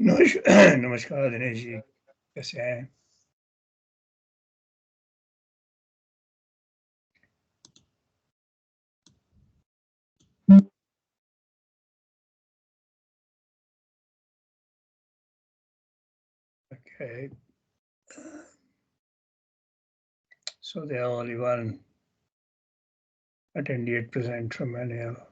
नमस्कार दिनेश जी, कैसे हैं? Okay, so there are only one attendee at present from Manila.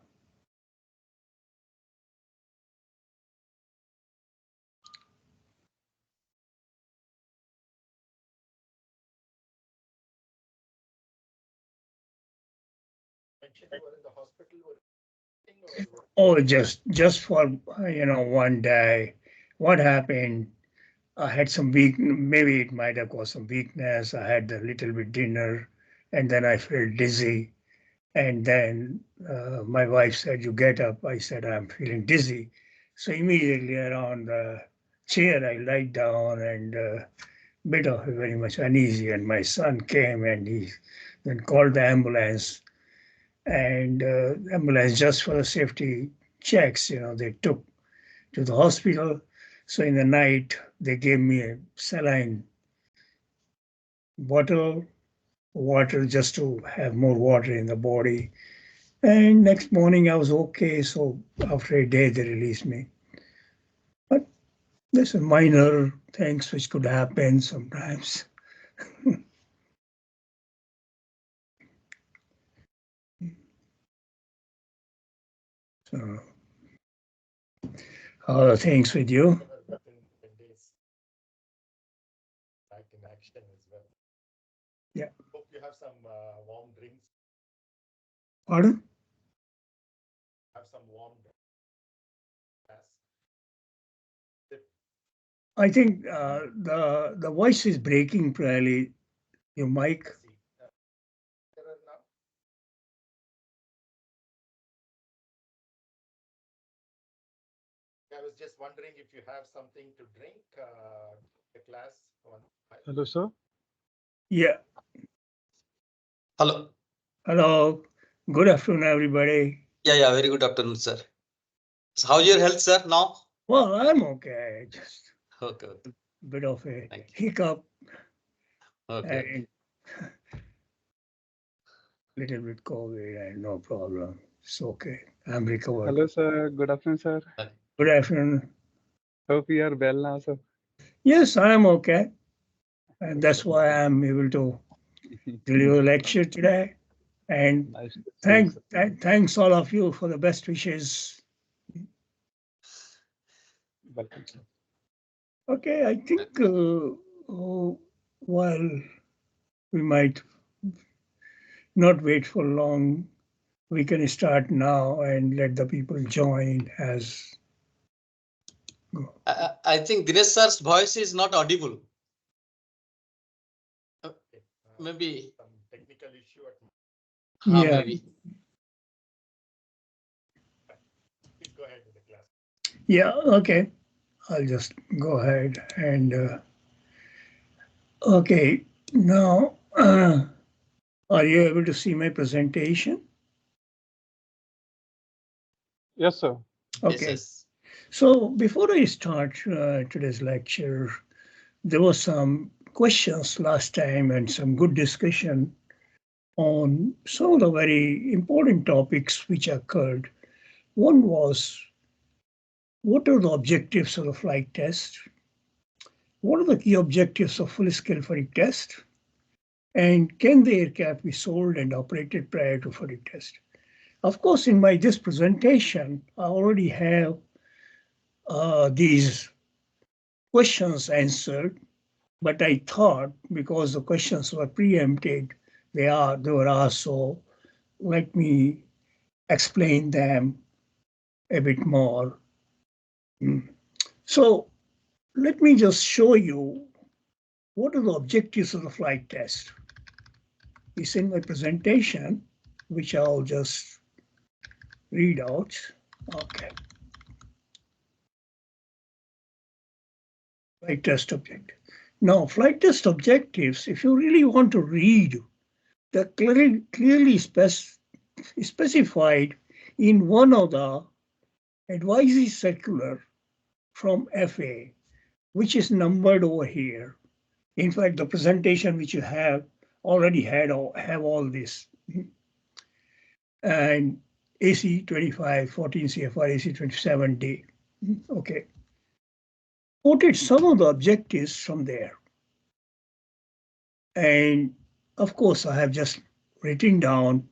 Oh, just for one day. What happened? I had some weak. Maybe it might have caused some weakness. I had a little bit dinner, and then I felt dizzy. And then my wife said, "You get up." I said, "I'm feeling dizzy." So immediately around the chair, I lied down and bit of very much uneasy. And my son came and he then called the ambulance. And ambulance, just for the safety checks, they took to the hospital. So in the night, they gave me a saline bottle, water, just to have more water in the body. And next morning I was okay. So after a day, they released me. But there's a minor things which could happen sometimes. So how are things with you? Back in action as well. Yeah. Hope you have some warm drinks. Pardon? Have some warm drinks. I think the voice is breaking probably. Your mic. I was just wondering if you have something to drink. The class. Hello, sir. Yeah. Hello. Hello. Good afternoon, everybody. Yeah, very good afternoon, sir. So how's your health, sir, now? Well, I'm okay. Just Okay. a bit of a hiccup. Okay. And little bit COVID and no problem. It's okay. I'm recovered. Hello, sir. Good afternoon, sir. Good afternoon. Hope you are well now, sir. Yes, I'm okay. And that's why I'm able to deliver a lecture today. And Nice to see you, thanks all of you for the best wishes. Welcome, sir. Okay, I think while we might not wait for long, we can start now and let the people join as go. I think Dinesh sir's voice is not audible. Maybe some technical issue at Yeah. maybe. Please go ahead with the class. Yeah, okay. I'll just go ahead and okay. Now, are you able to see my presentation? Yes, sir. Okay. Yes. So before I start today's lecture, there was some questions last time and some good discussion on some of the very important topics which occurred. One was, what are the objectives of the flight test? What are the key objectives of full-scale flight test? And can the aircraft be sold and operated prior to flight test? Of course, in this presentation, I already have these questions answered, but I thought because the questions were preempted, they were asked, so let me explain them a bit more. So let me just show you what are the objectives of the flight test. It's in my presentation, which I'll just read out. Okay. Flight test objective. Now, flight test objectives, if you really want to read, they're clearly specified in one of the advisory circular from FA, which is numbered over here. In fact, the presentation which you have already have all this. And AC 25, 14 CFR, AC 27D. Okay. Quoted some of the objectives from there. And of course, I have just written down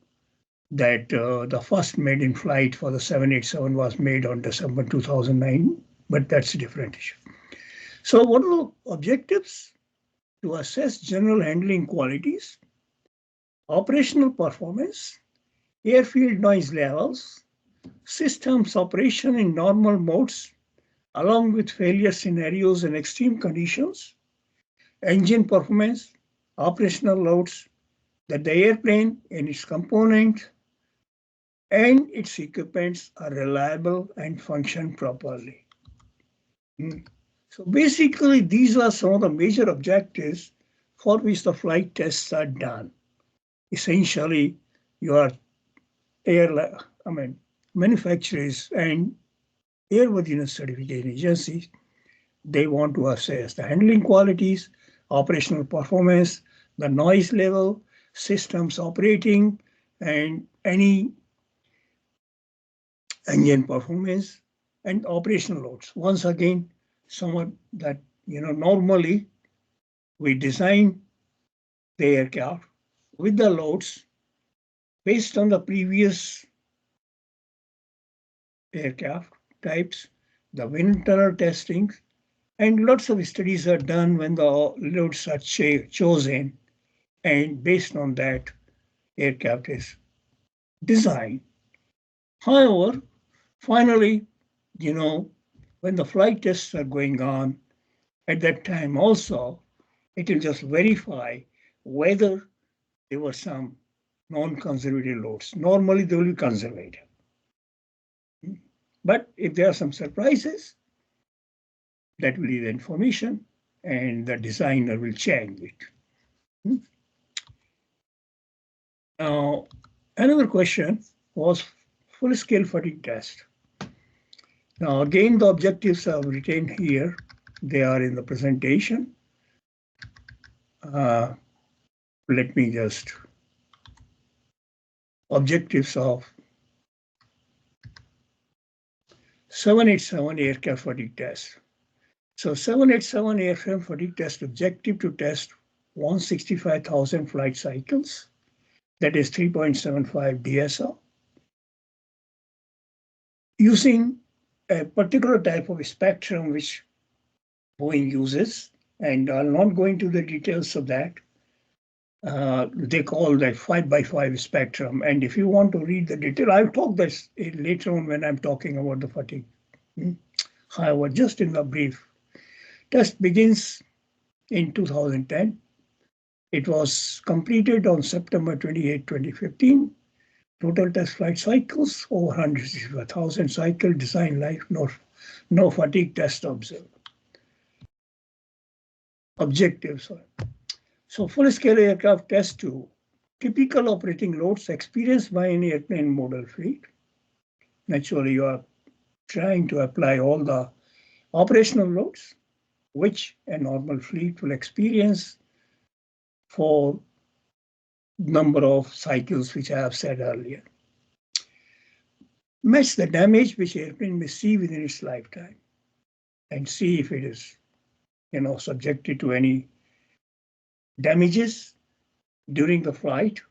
that the first maiden flight for the 787 was made on December 2009, but that's a different issue. So what are the objectives? To assess general handling qualities, operational performance, airfield noise levels, systems operation in normal modes, along with failure scenarios and extreme conditions, engine performance, operational loads, that the airplane and its components and its equipments are reliable and function properly. So basically, these are some of the major objectives for which the flight tests are done. Essentially, your manufacturers and airworthiness certification agencies, they want to assess the handling qualities, operational performance, the noise level, systems operating, and any engine performance and operational loads. Once again, someone that, normally we design the aircraft with the loads based on the previous aircraft types, the wind tunnel testing, and lots of studies are done when the loads are chosen, and based on that, aircraft is designed. However, finally, when the flight tests are going on, at that time also, it will just verify whether there were some non-conservative loads. Normally, they will be conservative. But if there are some surprises, that will be the information, and the designer will change it. Now, another question was full-scale fatigue test. Now, again, the objectives are written here. They are in the presentation. Let me just, objectives of 787 aircraft fatigue test. So 787 airframe fatigue test objective to test 165,000 flight cycles, that is 3.75 DSO, using a particular type of spectrum which Boeing uses, and I'll not go into the details of that. They call that 5x5 spectrum. And if you want to read the detail, I'll talk this later on when I'm talking about the fatigue. However, just in the brief, test begins in 2010. It was completed on September 28, 2015. Total test flight cycles, over 165,000 cycle, design life, no fatigue test observed. Objectives. So full-scale aircraft test 2, typical operating loads experienced by an airplane model fleet. Naturally, you are trying to apply all the operational loads which a normal fleet will experience for number of cycles which I have said earlier. Match the damage which airplane may see within its lifetime and see if it is, subjected to any damages during the flight,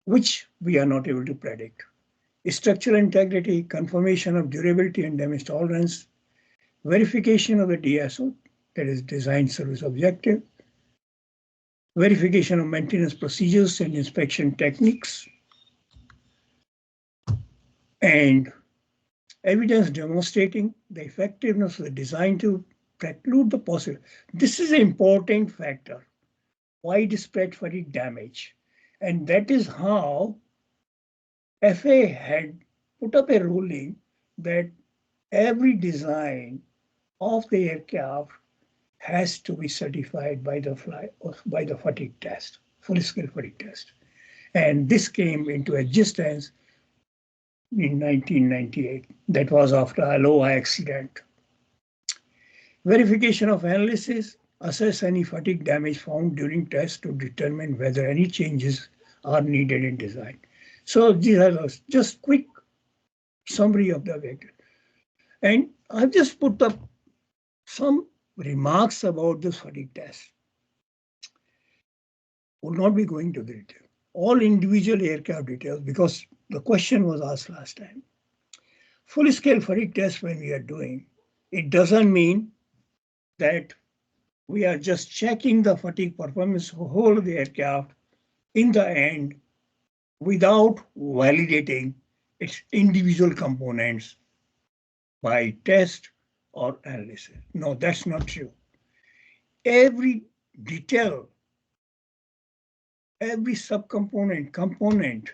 which we are not able to predict. Structural integrity, confirmation of durability and damage tolerance, verification of the DSO, that is design service objective, verification of maintenance procedures and inspection techniques, and evidence demonstrating the effectiveness of the design to preclude the possible. This is an important factor, widespread fatigue damage. And that is how FAA had put up a ruling that every design of the aircraft has to be certified by the fatigue test, full-scale fatigue test. And this came into existence in 1998. That was after Aloha accident. Verification of analysis, assess any fatigue damage found during test to determine whether any changes are needed in design. So these are just quick summary of the vector. And I've just put up some remarks about this fatigue test. Will not be going to the detail. All individual aircraft details, because the question was asked last time. Full scale fatigue test when we are doing, it doesn't mean that we are just checking the fatigue performance of the whole of the aircraft in the end without validating its individual components by test or analysis. No, that's not true. Every detail, every component,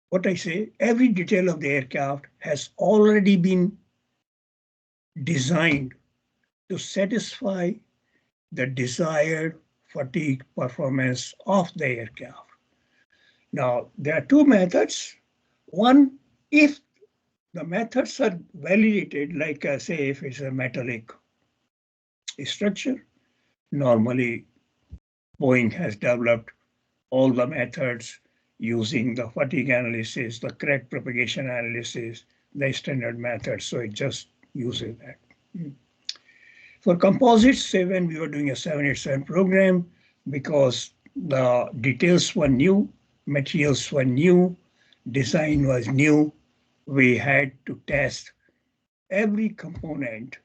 what I say, every detail of the aircraft has already been designed to satisfy the desired fatigue performance of the aircraft. Now, there are two methods. One, if the methods are validated, like say if it's a metallic structure, normally Boeing has developed all the methods using the fatigue analysis, the crack propagation analysis, the standard methods, so it just uses that. For composites, say when we were doing a 787 program, because the details were new, materials were new, design was new, we had to test every component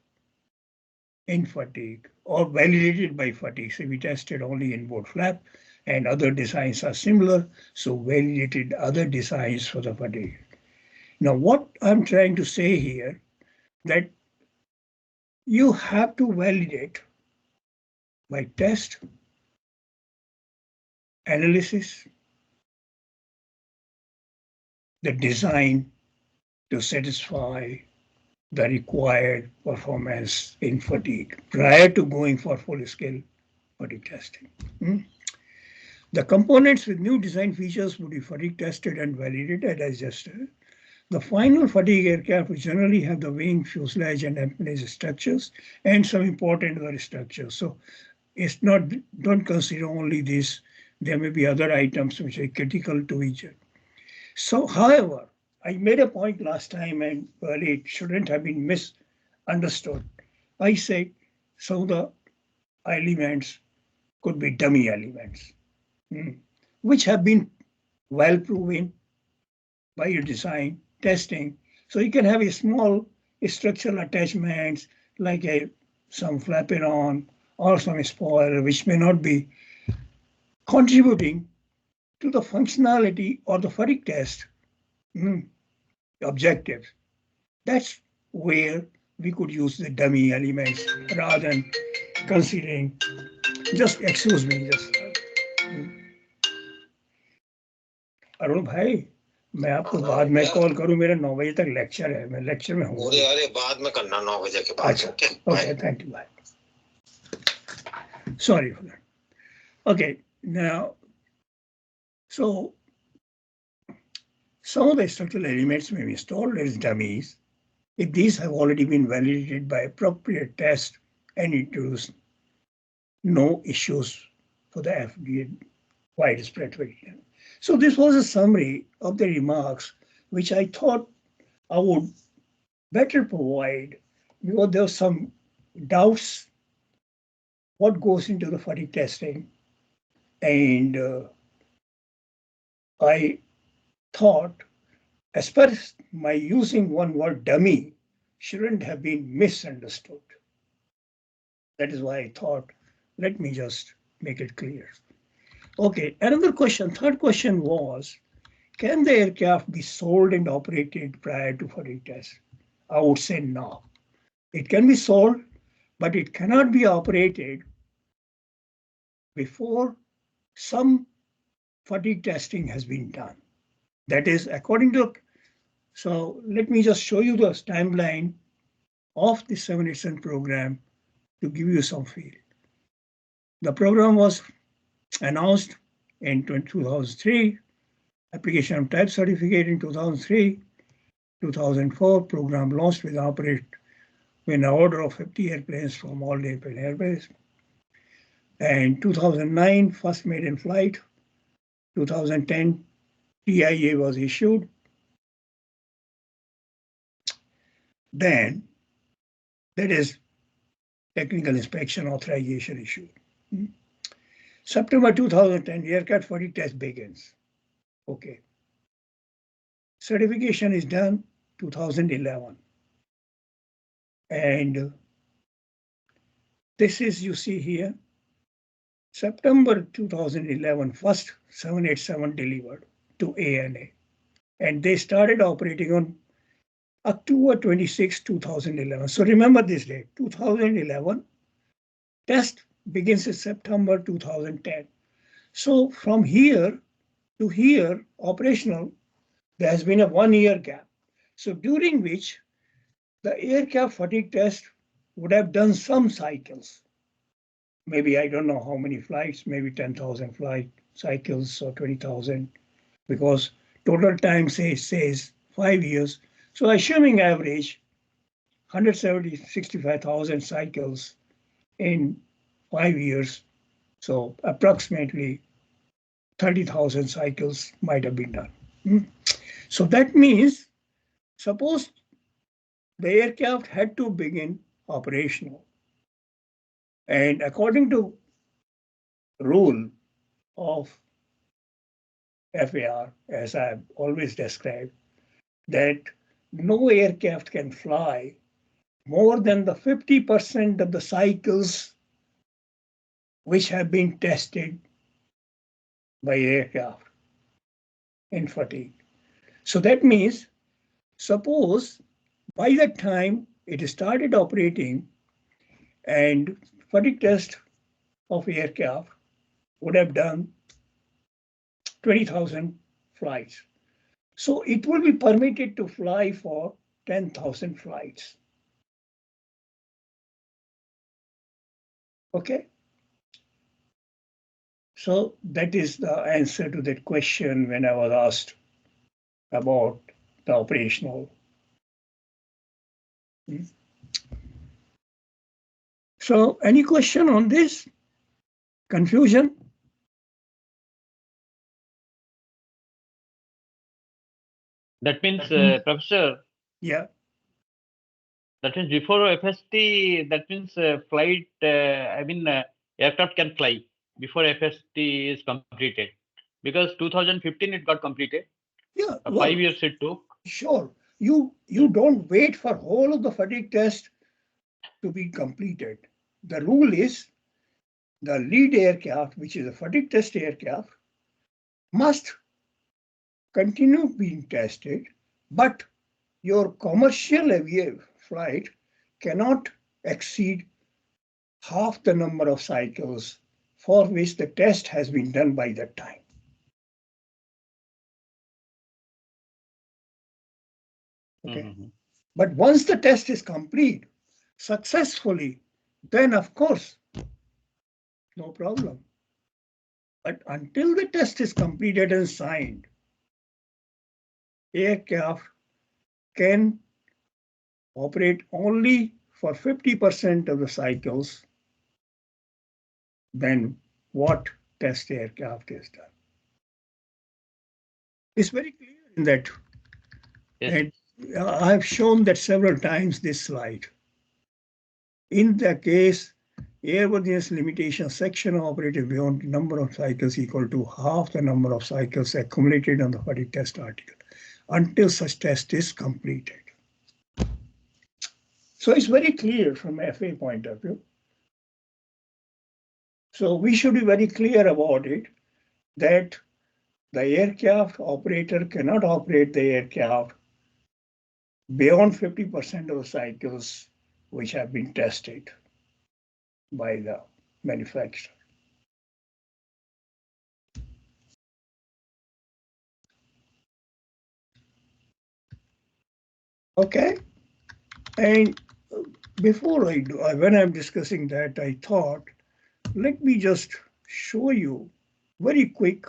in fatigue or validated by fatigue. So we tested only inboard flap and other designs are similar, so validated other designs for the fatigue. Now what I'm trying to say here, that you have to validate by test, analysis, the design to satisfy the required performance in fatigue prior to going for full-scale fatigue testing. The components with new design features would be fatigue tested and validated as just the final fatigue aircraft will generally have the wing, fuselage, and empennage structures and some important other structures. So it's not, don't consider only this. There may be other items which are critical to each other. So, however, I made a point last time and really it shouldn't have been misunderstood. I said some of the elements could be dummy elements, which have been well proven by your design testing. So you can have a small structural attachments like some flaperon or some spoiler, which may not be contributing to the functionality or the fatigue test objectives. That's where we could use the dummy elements rather than considering, just excuse me, just Arun भाई मैं आपको बाद में call करूं, मेरा 9 बजे तक lecture है, मैं लेक्चर में हूँ। अरे बाद में करना 9 बजे के बाद। Okay, thank you, bye. Sorry for that. Okay, now, so some of the structural elements may be installed as dummies if these have already been validated by appropriate test and introduce no issues for the FDA widespread validation. So this was a summary of the remarks, which I thought I would better provide because there were some doubts what goes into the fatigue testing. And I thought, as far as my using one word dummy shouldn't have been misunderstood. That is why I thought, let me just make it clear. Okay, another question, third question was, can the aircraft be sold and operated prior to fatigue test? I would say no. It can be sold, but it cannot be operated before some fatigue testing has been done. That is according to, so let me just show you the timeline of the 787 program to give you some feel. The program was announced in 2003. Application of type certificate in 2003, 2004, program launched with operate with an order of 50 airplanes from all the airplane airbase. And 2009, first maiden flight. 2010, TIA was issued. Then, that is technical inspection authorization issued. September 2010, aircraft fatigue test begins. Okay. Certification is done 2011. And this is, you see here, September 2011, first 787 delivered to ANA. And they started operating on October 26, 2011. So remember this date, 2011, test begins in September 2010. So from here to here, operational, there has been a 1 year gap. So during which the aircraft fatigue test would have done some cycles. Maybe I don't know how many flights, maybe 10,000 flight cycles or 20,000, because total time says 5 years. So assuming average 65,000 cycles in 5 years. So approximately 30,000 cycles might have been done. So that means, suppose the aircraft had to begin operational. And according to rule of FAR, as I've always described, that no aircraft can fly more than the 50% of the cycles which have been tested by aircraft in fatigue. So that means, suppose by the time it started operating and fatigue test of aircraft would have done 20,000 flights. So it will be permitted to fly for 10,000 flights. Okay. So that is the answer to that question when I was asked about the operational. So any question on this? Confusion? That means, Professor, Yeah. that means before FST, that means flight, aircraft can fly before FST is completed. Because 2015 it got completed. Yeah. 5 years it took. Sure. You don't wait for whole of the fatigue test to be completed. The rule is the lead aircraft, which is a fatigue test aircraft, must continue being tested, but your commercial flight cannot exceed half the number of cycles for which the test has been done by that time. Okay. But once the test is complete successfully, then of course, no problem. But until the test is completed and signed, aircraft can operate only for 50% of the cycles than what test aircraft is done. It's very clear in that. Yes. And I have shown that several times this slide. In the case, airworthiness limitation section operated beyond number of cycles equal to half the number of cycles accumulated on the fatigue test article until such test is completed. So it's very clear from FA point of view. So we should be very clear about it that the aircraft operator cannot operate the aircraft beyond 50% of the cycles which have been tested by the manufacturer. Okay, and before I do, when I'm discussing that, I thought, let me just show you very quick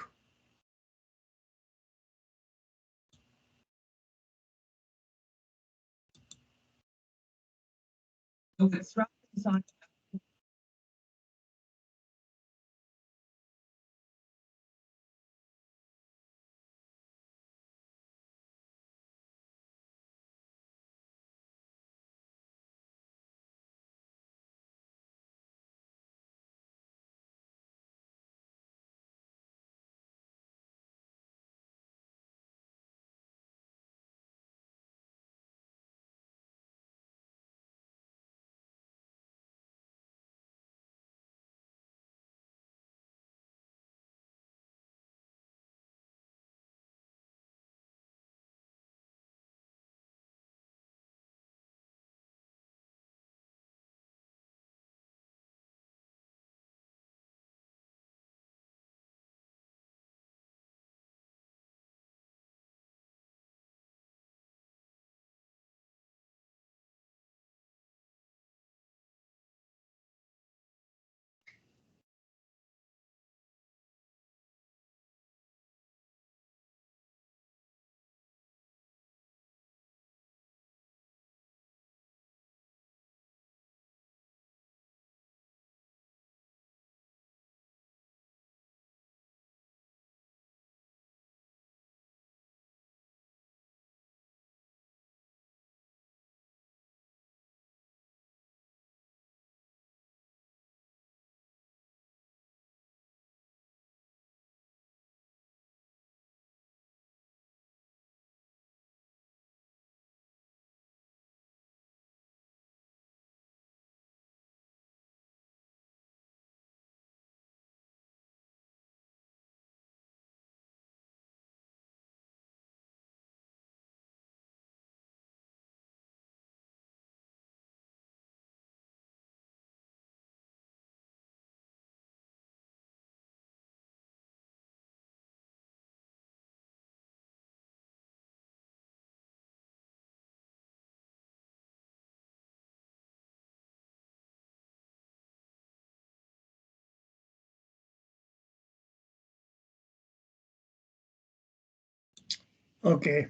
Okay.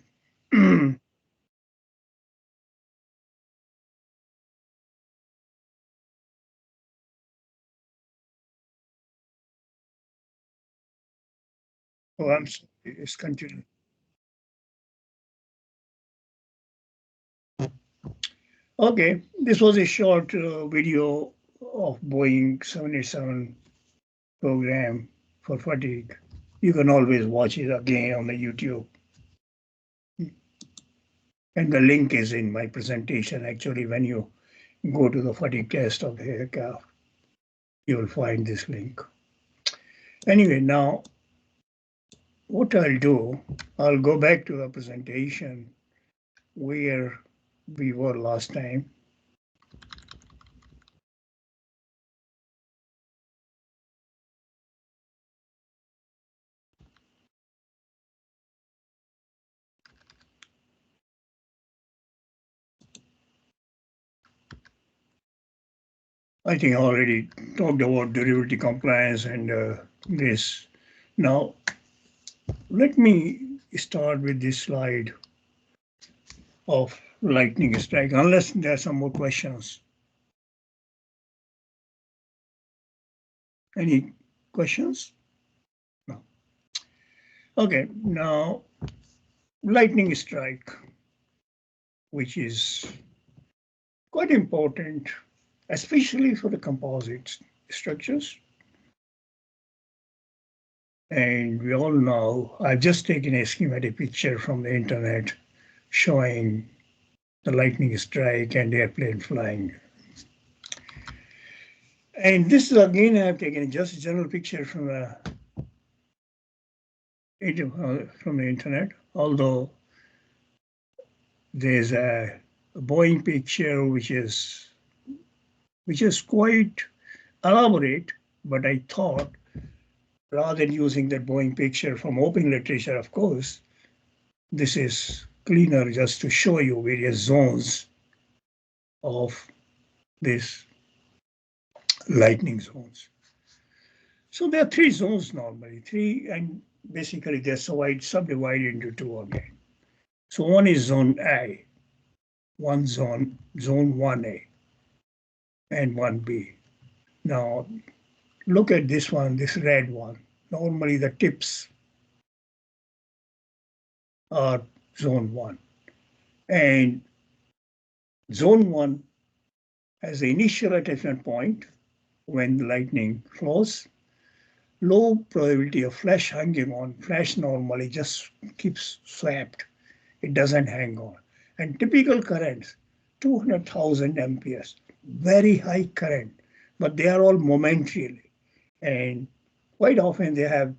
Oh, I'm sorry. It's continuing. Okay, this was a short video of Boeing 787 program for fatigue. You can always watch it again on the YouTube. And the link is in my presentation. Actually, when you go to the fatigue test of the aircraft, you will find this link. Anyway, now what I'll do, I'll go back to the presentation where we were last time. I think I already talked about durability compliance and this. Now, let me start with this slide of lightning strike, unless there are some more questions. Any questions? No. Okay, now lightning strike, which is quite important, especially for the composite structures. And we all know, I've just taken a schematic picture from the internet showing the lightning strike and airplane flying. And this is again, I've taken just a general picture from the internet, although there's a Boeing picture which is quite elaborate, but I thought rather than using that Boeing picture from open literature, of course, this is cleaner just to show you various zones of this lightning zones. So there are three zones normally, and basically they're subdivided into two again. So one is zone A, zone 1A. and 1B. Now, look at this one, this red one. Normally the tips are zone 1. And zone 1 has the initial attachment point when the lightning flows. Low probability of flash hanging on. Flash normally just keeps swept. It doesn't hang on. And typical currents, 200,000 amperes, very high current, but they are all momentarily. And quite often they have,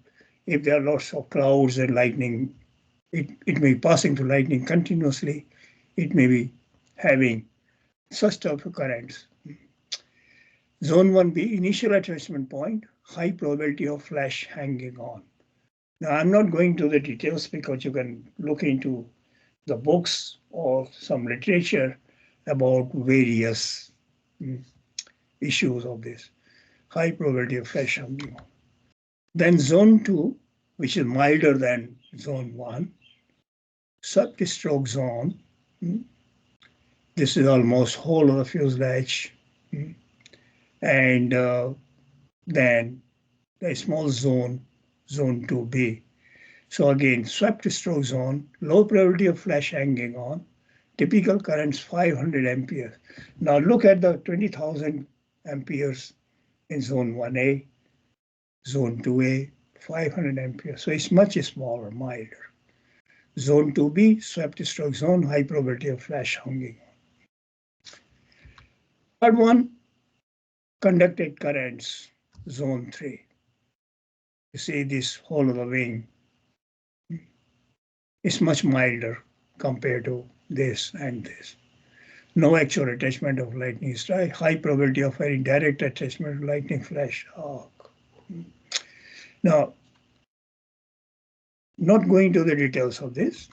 if there are lots of clouds and lightning, it may be passing through lightning continuously. It may be having such type of currents. Zone 1B, initial attachment point, high probability of flash hanging on. Now, I'm not going to the details because you can look into the books or some literature about various issues of this. High probability of flash hanging on. Then zone 2, which is milder than zone 1, sub-stroke zone. This is almost whole of the fuselage. And then a small zone, zone 2B. So again, swept stroke zone, low probability of flash hanging on, typical currents 500 amperes. Now look at the 20,000 amperes in zone 1A, zone 2A, 500 amperes. So it's much smaller, milder. Zone 2B, swept stroke zone, high probability of flash hanging on. Third one, conducted currents, zone 3. You see this whole of the wing is much milder compared to this and this. No actual attachment of lightning strike, high probability of very direct attachment of lightning flash arc. Now, not going to the details of this.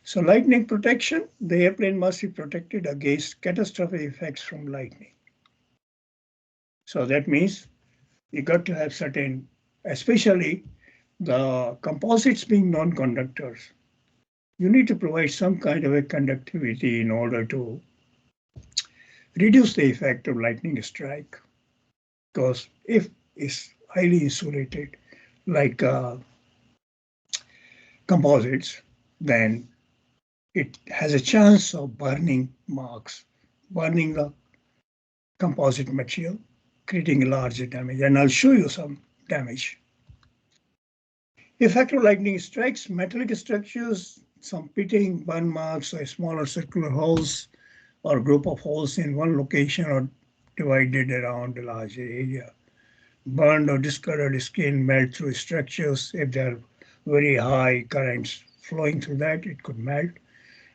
So lightning protection, the airplane must be protected against catastrophic effects from lightning. So that means you got to have certain, especially the composites being non-conductors, you need to provide some kind of a conductivity in order to reduce the effect of lightning strike. Because if it's highly insulated, like composites, then it has a chance of burning marks, burning the composite material, creating larger damage. And I'll show you some damage. Effect of lightning strikes, metallic structures, some pitting, burn marks, or smaller circular holes or group of holes in one location or divided around a larger area. Burned or discolored skin melt through structures. If there are very high currents flowing through that, it could melt.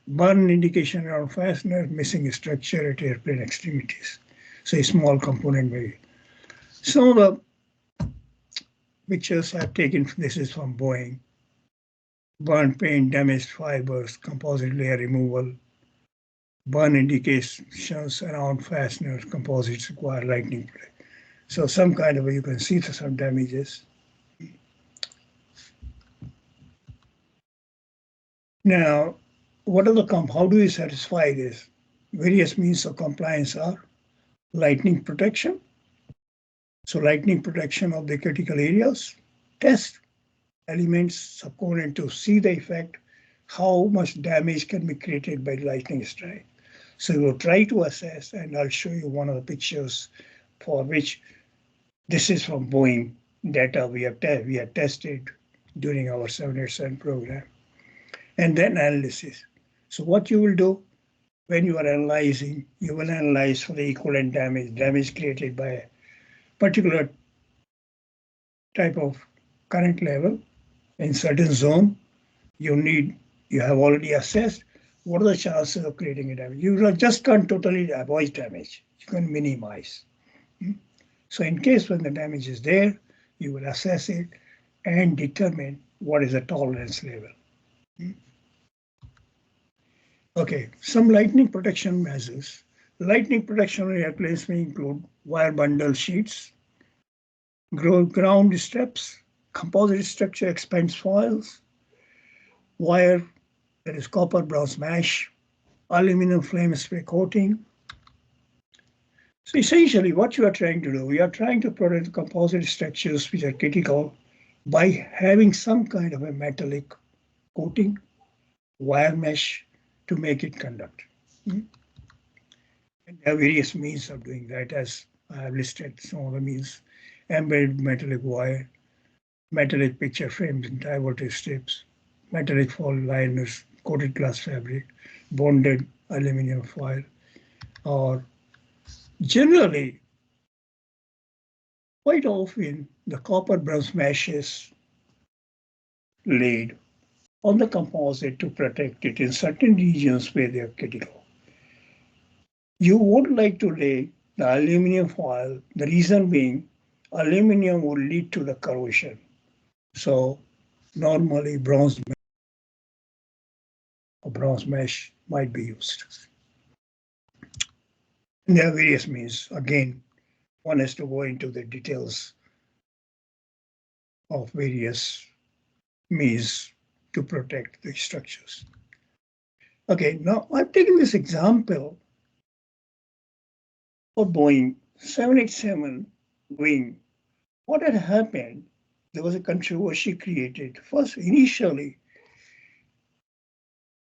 Burn indication around fastener, missing structure at airplane extremities. So a small component maybe. Some of the pictures I've taken, this is from Boeing. Burn paint, damaged fibers, composite layer removal. Burn indications around fasteners, composites require lightning play. So some kind of, you can see some damages. Now, what are the how do we satisfy this? Various means of compliance are lightning protection. So lightning protection of the critical areas, test elements, subcomponent to see the effect, how much damage can be created by lightning strike. So we'll try to assess, and I'll show you one of the pictures for which this is from Boeing data we have tested during our 787 program. And then analysis. So what you will do when you are analyzing, you will analyze for the equivalent damage created by a particular type of current level in certain zone. You have already assessed what are the chances of creating a damage. You just can't totally avoid damage. You can minimize. So in case when the damage is there, you will assess it and determine what is the tolerance level. Okay, some lightning protection measures. Lightning protection on airplanes may include wire bundle sheets, ground straps, composite structure expense foils, wire, that is copper bronze mesh, aluminum flame spray coating, So essentially what you are trying to do, we are trying to protect the composite structures which are critical by having some kind of a metallic coating, wire mesh to make it conduct. And there are various means of doing that, as I have listed some of the means: embedded metallic wire, metallic picture frames and diverter strips, metallic foil liners, coated glass fabric, bonded aluminum foil, or generally, quite often the copper bronze mesh is laid on the composite to protect it in certain regions where they are critical. You would like to lay the aluminum foil, the reason being aluminum will lead to the corrosion. So normally bronze mesh might be used. And there are various means. Again, one has to go into the details of various means to protect the structures. Okay, now I've taken this example for Boeing 787 wing. What had happened, there was a controversy created. First, initially,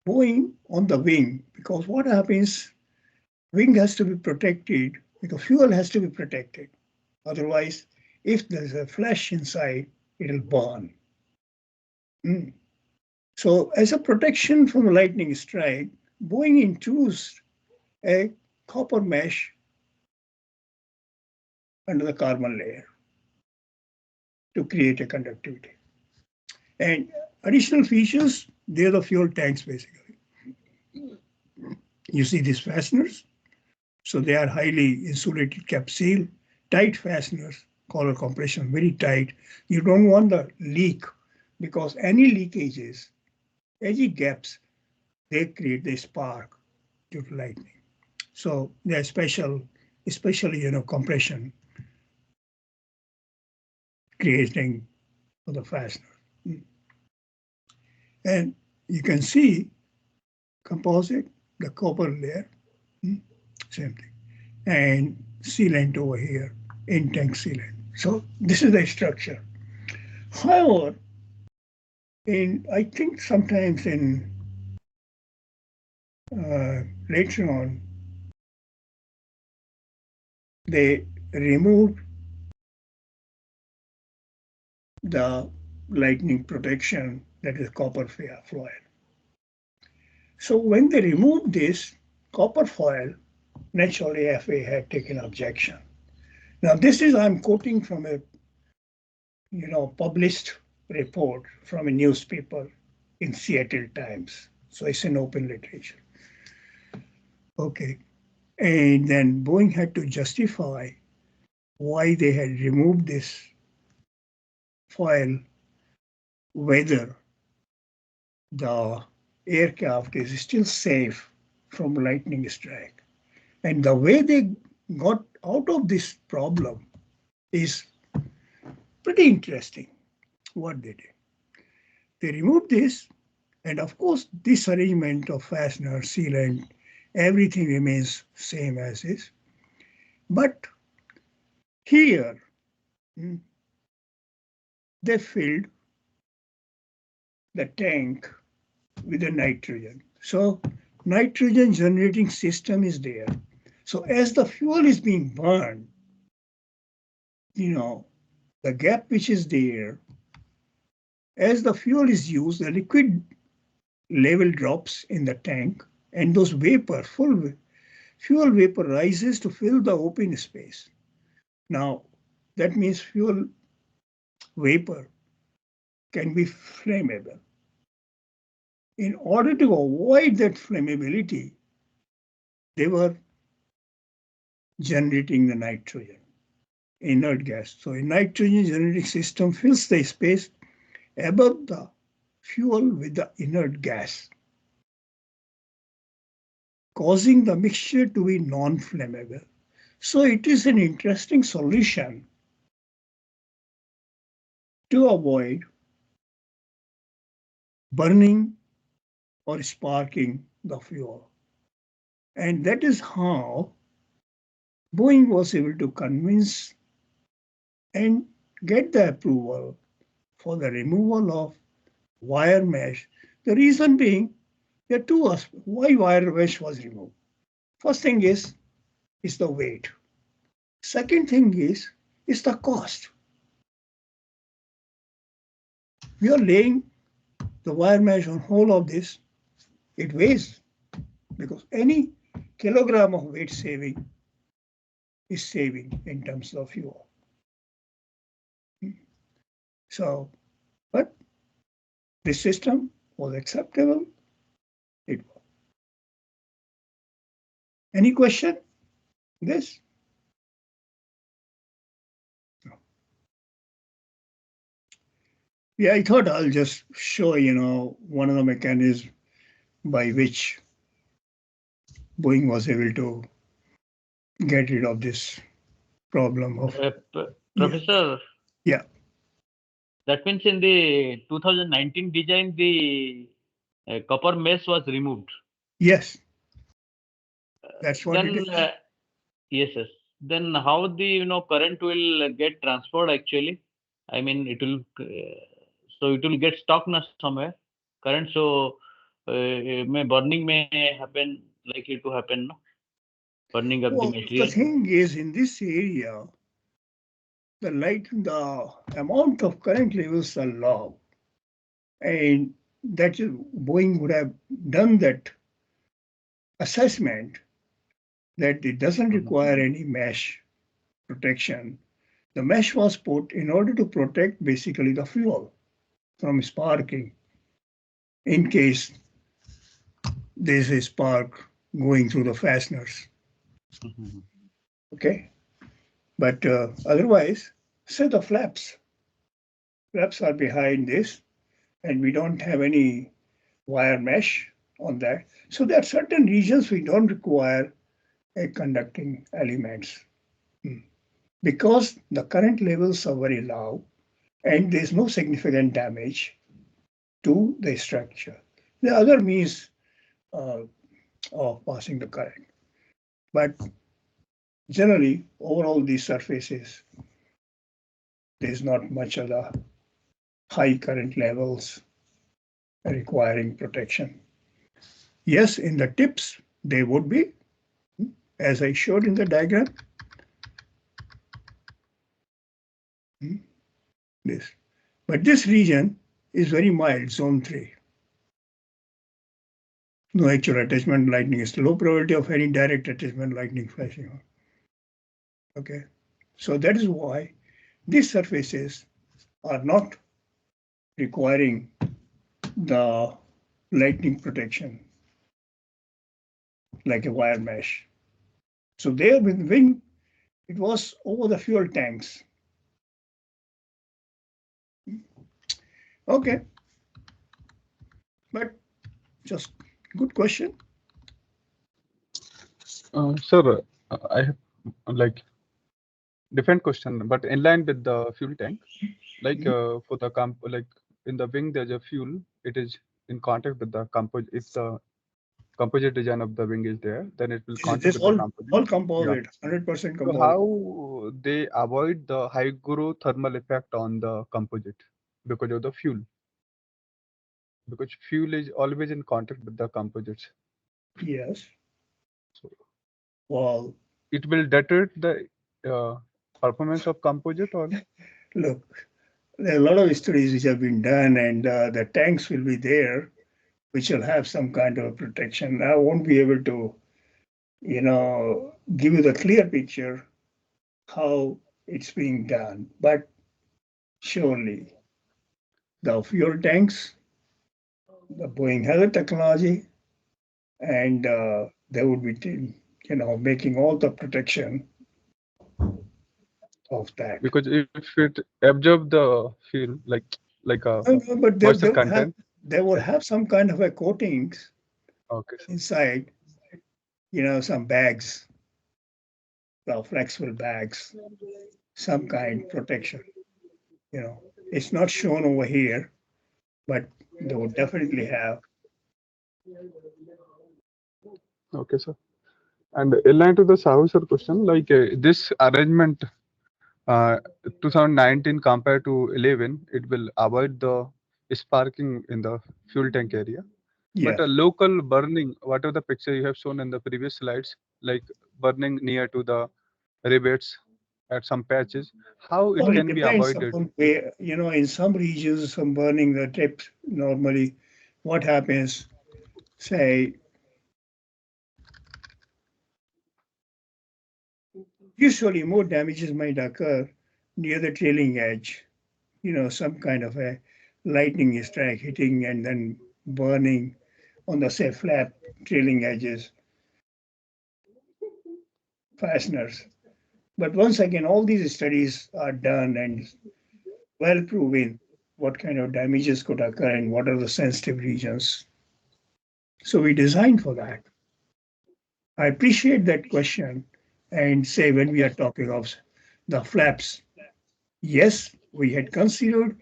Boeing on the wing, because what happens, wing has to be protected, because fuel has to be protected. Otherwise, if there's a flash inside, it'll burn. So as a protection from a lightning strike, Boeing introduced a copper mesh under the carbon layer to create a conductivity. And additional features, they're the fuel tanks basically. You see these fasteners. So they are highly insulated cap seal, tight fasteners, collar compression, very tight. You don't want the leak because any leakages, any gaps, they create the spark due to lightning. So they're special, especially, compression creating for the fastener. And you can see composite, the copper layer, same thing. And sealant over here, in-tank sealant. So this is the structure. However, I think sometimes in later on, they removed the lightning protection, that is copper foil. So when they removed this copper foil, naturally FAA had taken objection. Now this is, I'm quoting from a published report from a newspaper in Seattle Times. So it's an open literature. Okay. And then Boeing had to justify why they had removed this foil, whether the aircraft is still safe from lightning strike. And the way they got out of this problem is pretty interesting, what they did. They removed this, and of course, this arrangement of fastener, sealant, everything remains same as is. But here, they filled the tank with the nitrogen. So nitrogen generating system is there. So as the fuel is being burned, the gap which is there, as the fuel is used, the liquid level drops in the tank, and those fuel vapor rises to fill the open space. Now, that means fuel vapor can be flammable. In order to avoid that flammability, they were generating the nitrogen, inert gas. So a nitrogen generating system fills the space above the fuel with the inert gas, causing the mixture to be non-flammable. So it is an interesting solution to avoid burning or sparking the fuel. And that is how Boeing was able to convince and get the approval for the removal of wire mesh. The reason being, there are two aspects why wire mesh was removed. First thing is the weight. Second thing is the cost. We are laying the wire mesh on whole of this. It weighs, because any kilogram of weight saving is saving in terms of fuel. So, but this system was acceptable. It was. Any question? This? No. Yeah, I thought I'll just show, one of the mechanisms by which Boeing was able to get rid of this problem of. Professor. Yeah. That means in the 2019 design, the copper mesh was removed. Yes. That's what then, it is. Yes, yes. Then how the current will get transferred actually? I mean, it will so it will get stuck somewhere. Current, so burning may happen, likely to happen, no? Burning of the material. The thing is, in this area, the amount of current levels are low, and that Boeing would have done that assessment that it doesn't require any mesh protection. The mesh was put in order to protect basically the fuel from sparking in case there's a spark going through the fasteners. Okay, but otherwise, say the flaps are behind this, and we don't have any wire mesh on that. So there are certain regions we don't require a conducting elements because the current levels are very low and there's no significant damage to the structure. The other means of passing the current. But generally, overall these surfaces, there's not much of the high current levels requiring protection. Yes, in the tips, they would be, as I showed in the diagram. This. But this region is very mild, zone 3. No actual attachment lightning is low probability of any direct attachment lightning flashing on. Okay, so that is why these surfaces are not requiring the lightning protection like a wire mesh. So there with wing, it was over the fuel tanks. Okay, but just good question. Sir, I have like different question, but in line with the fuel tank, like for the like in the wing, there's a fuel. It is in contact with the composite. If the composite design of the wing is there, then it will contact with the composite. All composite, 100% composite. So how they avoid the high growth thermal effect on the composite because of the fuel? Because fuel is always in contact with the composites. Yes. So, well, it will deteriorate the performance of composite, or look, there are a lot of studies which have been done, and the tanks will be there, which will have some kind of protection. I won't be able to, give you the clear picture how it's being done, but surely the fuel tanks, the Boeing has a technology, and they would be, making all the protection of that. because if it absorb the fuel like a but moisture content, they would have some kind of a coatings inside, some bags, flexible bags, some kind protection. It's not shown over here, but they would definitely have. Okay, sir. And in line to the Sahu sir question, like this arrangement, 2019 compared to 11, it will avoid the sparking in the fuel tank area. Yeah. But a local burning, whatever the picture you have shown in the previous slides, like burning near to the rivets at some patches, how it Well, it can be depends avoided? upon where, in some regions, some burning the tips, normally what happens, say, usually more damages might occur near the trailing edge, some kind of a lightning strike hitting and then burning on the, say, flap trailing edges, fasteners. But once again, all these studies are done and well proven what kind of damages could occur and what are the sensitive regions. So we designed for that. I appreciate that question and say when we are talking of the flaps, yes, we had considered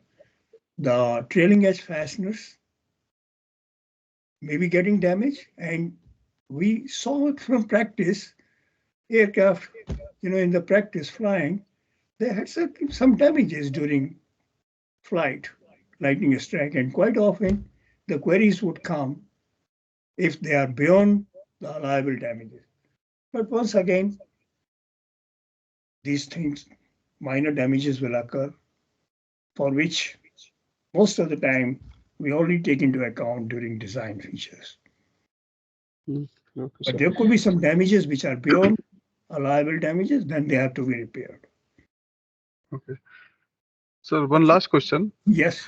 the trailing edge fasteners maybe getting damaged, and we saw it from practice. Aircraft, in the practice flying, they had some damages during flight, lightning strike, and quite often the queries would come if they are beyond the allowable damages. But once again, these things, minor damages will occur, for which most of the time we already take into account during design features. Okay, But sir. there could be some damages which are beyond allowable damages, then they have to be repaired. Okay. So one last question. Yes.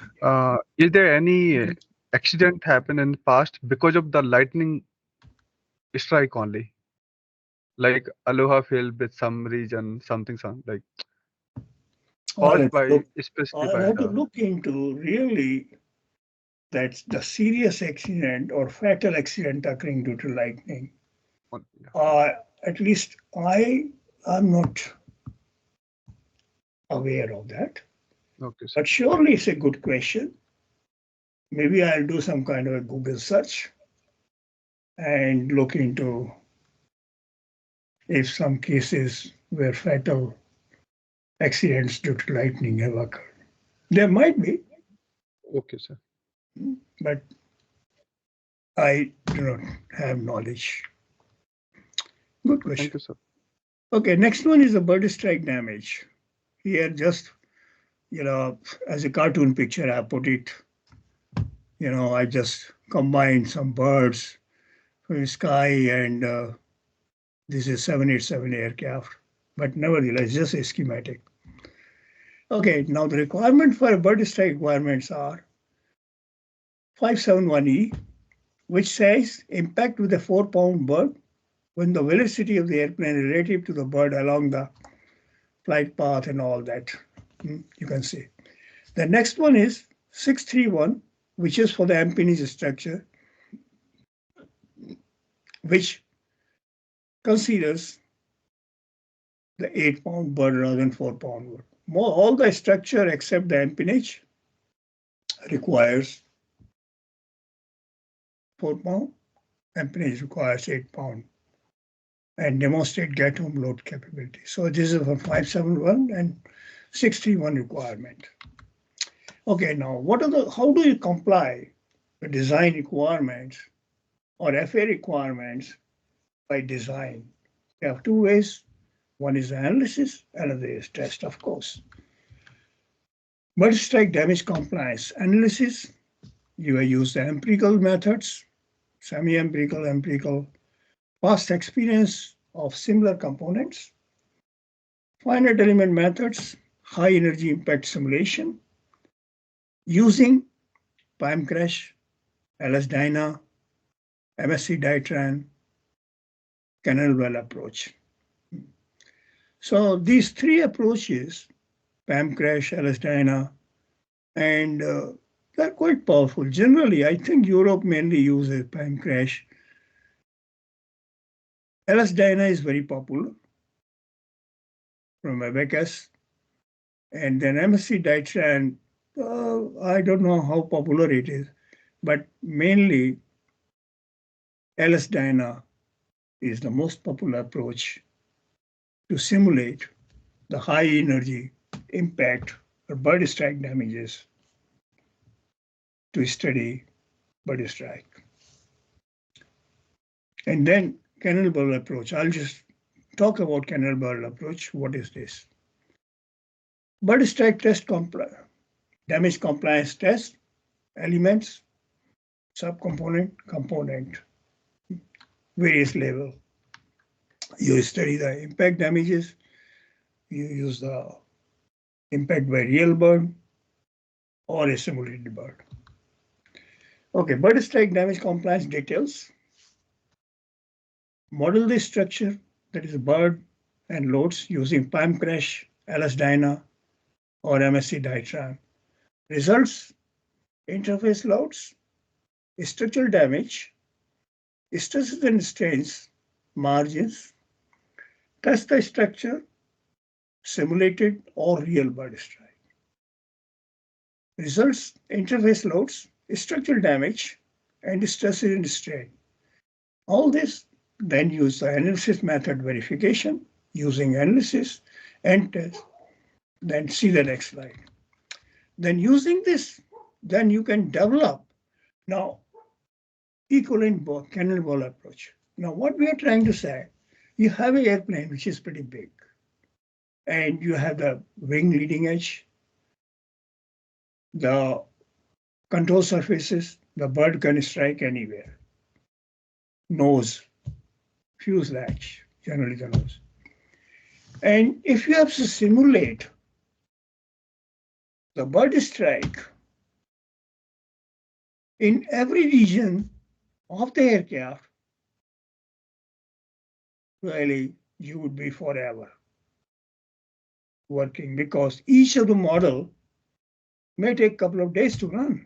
Is there any accident happen in the past because of the lightning strike only? Like Aloha failed with some region, something like caused by I'll specified. have to look into really that's the serious accident or fatal accident occurring due to lightning. Yeah. At least I am not aware of that. Okay, sir. But surely it's a good question. Maybe I'll do some kind of a Google search and look into if some cases where fatal accidents due to lightning have occurred. There might be, Okay, sir. but I do not have knowledge. Good question. Thank you, sir. Okay, next one is the bird strike damage. Here, just, as a cartoon picture, I put it, I just combined some birds from the sky and this is 787 aircraft, but nevertheless, just a schematic. Okay, now the requirement for bird strike requirements are 571E, which says impact with a 4-pound bird when the velocity of the airplane is relative to the bird along the flight path and all that. You can see. The next one is 631, which is for the empennage structure, which considers the 8-pound bird rather than 4-pound bird. All the structure except the empennage requires 4-pound, empennage requires 8-pound, and demonstrate get-home load capability. So this is for 571 and 631 requirement. Okay, now how do you comply the design requirements or FA requirements by design? You have two ways. One is analysis, another is test, of course. Bird strike damage compliance analysis, you use the empirical methods, semi-empirical, empirical, past experience of similar components, finite element methods, high energy impact simulation, using PIME crash, LS-DYNA, MSc Ditran, canal well approach. So these three approaches, PAM crash, LS-DYNA, and they're quite powerful. Generally, I think Europe mainly uses PAM crash. LS-DYNA is very popular from Abacus. And then MSc Ditran, I don't know how popular it is, but mainly LS-DYNA is the most popular approach to simulate the high energy impact or bird strike damages to study bird strike. And then cannonball approach. I'll just talk about cannonball approach. What is this? Bird strike test damage compliance test, elements, subcomponent, component, various level. You study the impact damages. You use the impact by real bird or a simulated bird. Okay, bird strike damage compliance details. Model the structure, that is a bird and loads using PIME crash, LS-DYNA, or MSc diagram. Results, interface loads, structural damage, stresses and strains, margins, test the structure, simulated or real bird strike. Results, interface loads, structural damage, and stresses and strain. All this then use the analysis method verification using analysis and test. Then see the next slide. Then using this, then you can develop now equivalent cannonball approach. Now what we are trying to say, you have an airplane which is pretty big, and you have the wing leading edge, the control surfaces, the bird can strike anywhere. Nose, fuselage, generally the nose. And if you have to simulate the bird strike in every region of the aircraft, really you would be forever working, because each of the model may take a couple of days to run,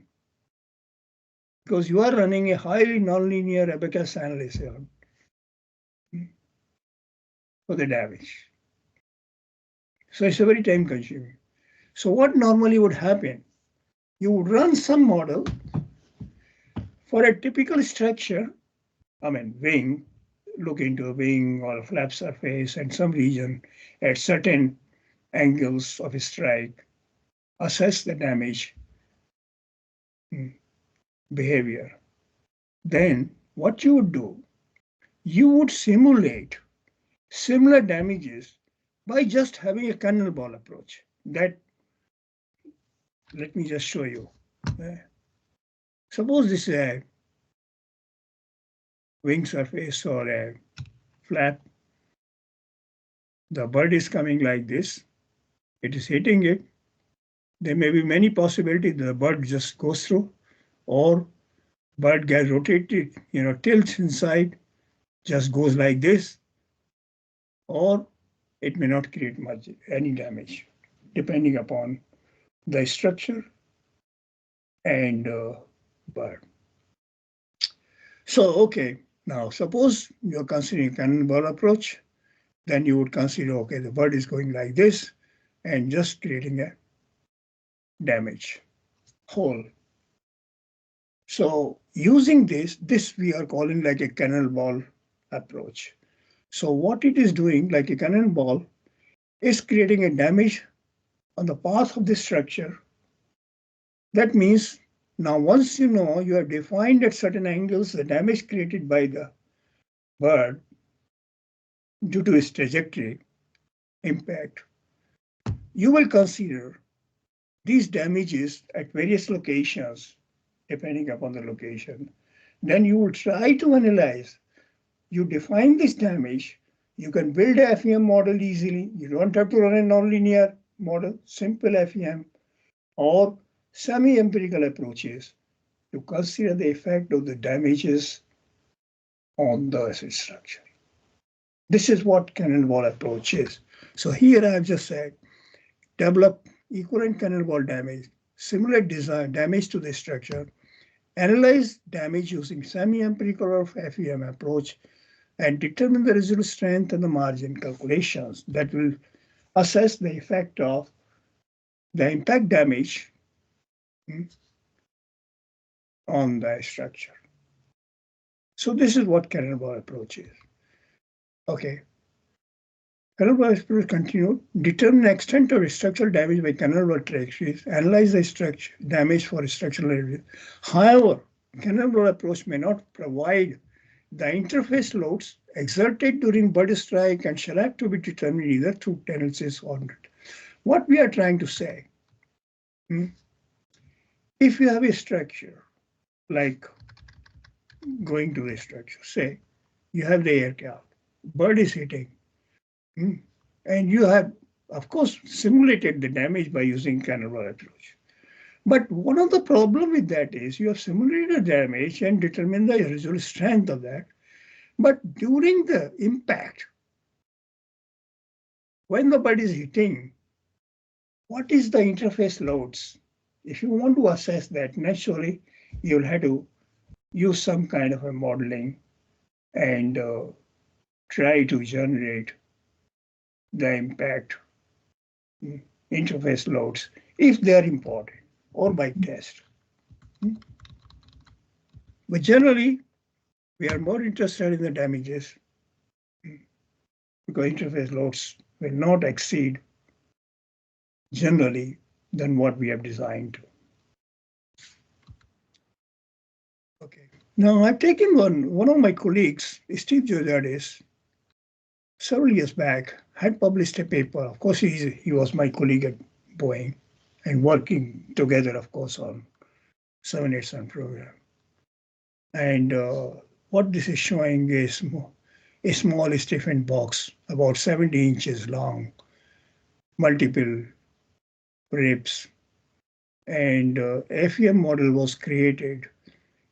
because you are running a highly nonlinear abacus analysis for the damage. So it's a very time consuming. So what normally would happen, you would run some model for a typical structure, I mean wing, look into a wing or a flap surface and some region at certain angles of a strike, assess the damage behavior. Then what you would do, you would simulate similar damages by just having a cannonball approach. That, let me just show you. Suppose this is a wing surface or a flap. The bird is coming like this. It is hitting it. There may be many possibilities that the bird just goes through, or bird gets rotated, tilts inside, just goes like this, or it may not create much, any damage, depending upon the structure and bird. So, okay, now suppose you're considering cannonball approach, then you would consider, okay, the bird is going like this and just creating a damage hole. So using this we are calling like a cannonball approach. So what it is doing, like a cannonball, is creating a damage on the path of the structure. That means now once you know you have defined at certain angles the damage created by the bird due to its trajectory impact, you will consider these damages at various locations depending upon the location. Then you will try to analyze. You define this damage. You can build a FEM model easily. You don't have to run a nonlinear model, simple FEM, or semi-empirical approaches to consider the effect of the damages on the asset structure. This is what cannonball approach is. So here I have just said, develop equivalent cannonball damage, similar design damage to the structure, analyze damage using semi-empirical or FEM approach, and determine the residual strength and the margin calculations that will assess the effect of the impact damage on the structure. So this is what cannonball approach is. Okay. Canal Express continued. Determine the extent of structural damage by canal road trajectories. Analyze the structure damage for structural areas. However, canal road approach may not provide the interface loads exerted during bird strike and shall have to be determined either through tenancies or not. What we are trying to say, if you have a structure like going to the structure, say you have the aircraft, bird is hitting, and you have, of course, simulated the damage by using canal road approach. But one of the problem with that is you have simulated the damage and determined the residual strength of that. But during the impact, when the bird is hitting, what is the interface loads? If you want to assess that, naturally, you'll have to use some kind of a modeling and try to generate the impact interface loads if they are important or by test. But generally, we are more interested in the damages because interface loads will not exceed generally than what we have designed to. Okay. Now I've taken one of my colleagues, Steve Georgiades, several years back, had published a paper. Of course, he was my colleague at Boeing and working together, of course, on 787 program. And what this is showing is a small stiffened box, about 70 inches long, multiple ribs, and FEM model was created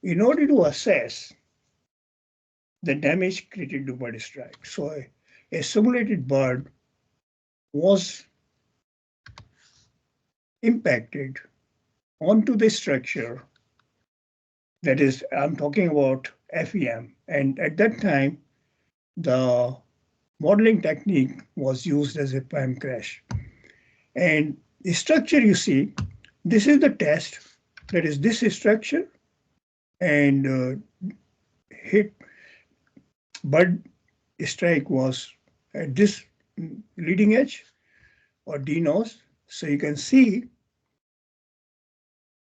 in order to assess the damage created to bird strike. So a simulated bird was impacted onto the structure. That is, I'm talking about FEM. And at that time, the modeling technique was used as a PAM crash. And the structure you see, this is the test. That is this structure and hit bird strike was at this leading edge or D nose. So you can see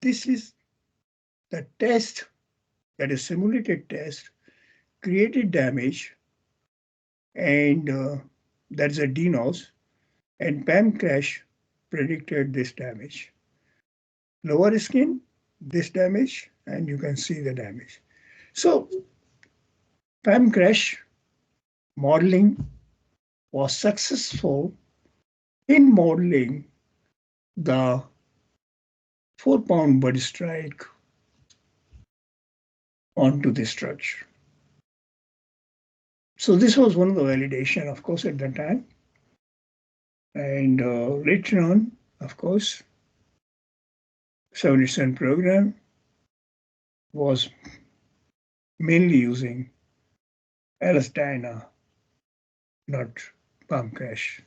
this is the test, that is simulated test, created damage, and that's a D nose, and PAM crash predicted this damage. Lower skin, this damage, and you can see the damage. So PAM crash modeling was successful in modeling the 4-pound bird strike onto the structure. So this was one of the validation, of course, at that time. And later on, of course, 787 program was mainly using Elastina, not PAM crash.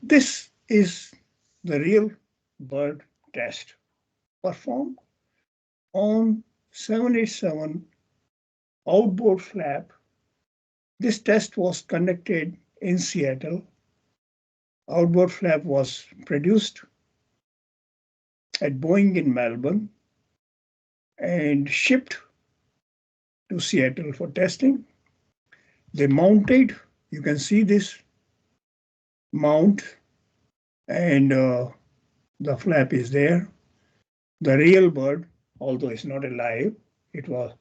This is the real bird test performed on 787 outboard flap. This test was conducted in Seattle. Outboard flap was produced at Boeing in Melbourne and shipped to Seattle for testing. They mounted, you can see this mount, and the flap is there. The real bird, although it's not alive, it was,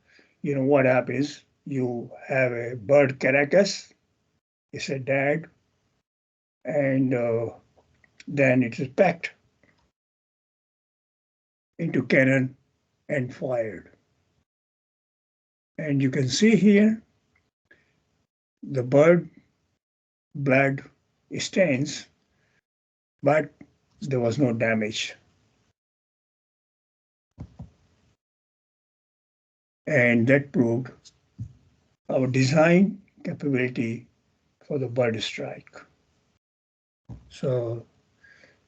you know what happens, you have a bird carcass, it's a dead, and then it is packed into cannon and fired. And you can see here the bird blood stains, but there was no damage. And that proved our design capability for the bird strike. So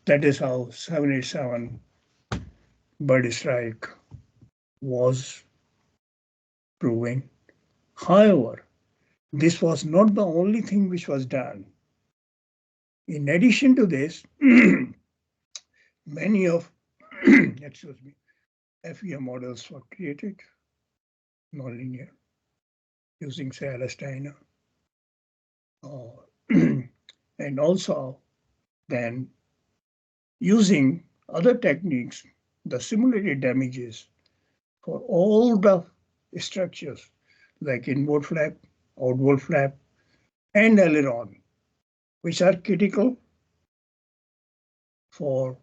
that is how 787 bird strike was proving. However, this was not the only thing which was done. In addition to this, many of excuse me, FEM models were created, nonlinear, using say Celestina. And also then using other techniques, the simulated damages for all the structures like inboard flap, outboard flap, and aileron, which are critical for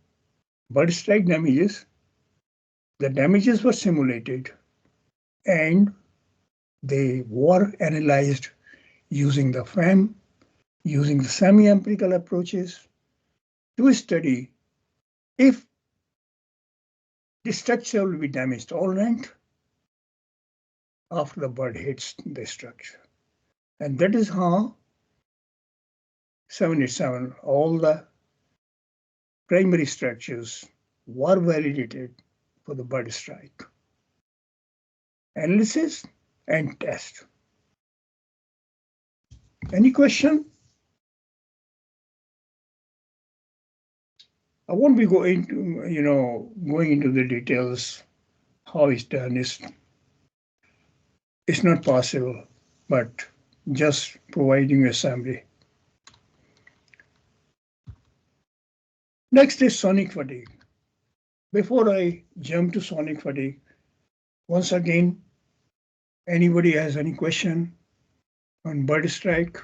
bird strike damages. The damages were simulated and they were analyzed using the FEM, using the semi-empirical approaches to study if the structure will be damaged all right after the bird hits the structure. And that is how 787, all the primary structures were validated for the bird strike. Analysis and test. Any question? I won't be going into the details how it's done. It's not possible, but just providing a summary. Next is sonic fatigue. Before I jump to sonic fatigue, once again, anybody has any question on bird strike?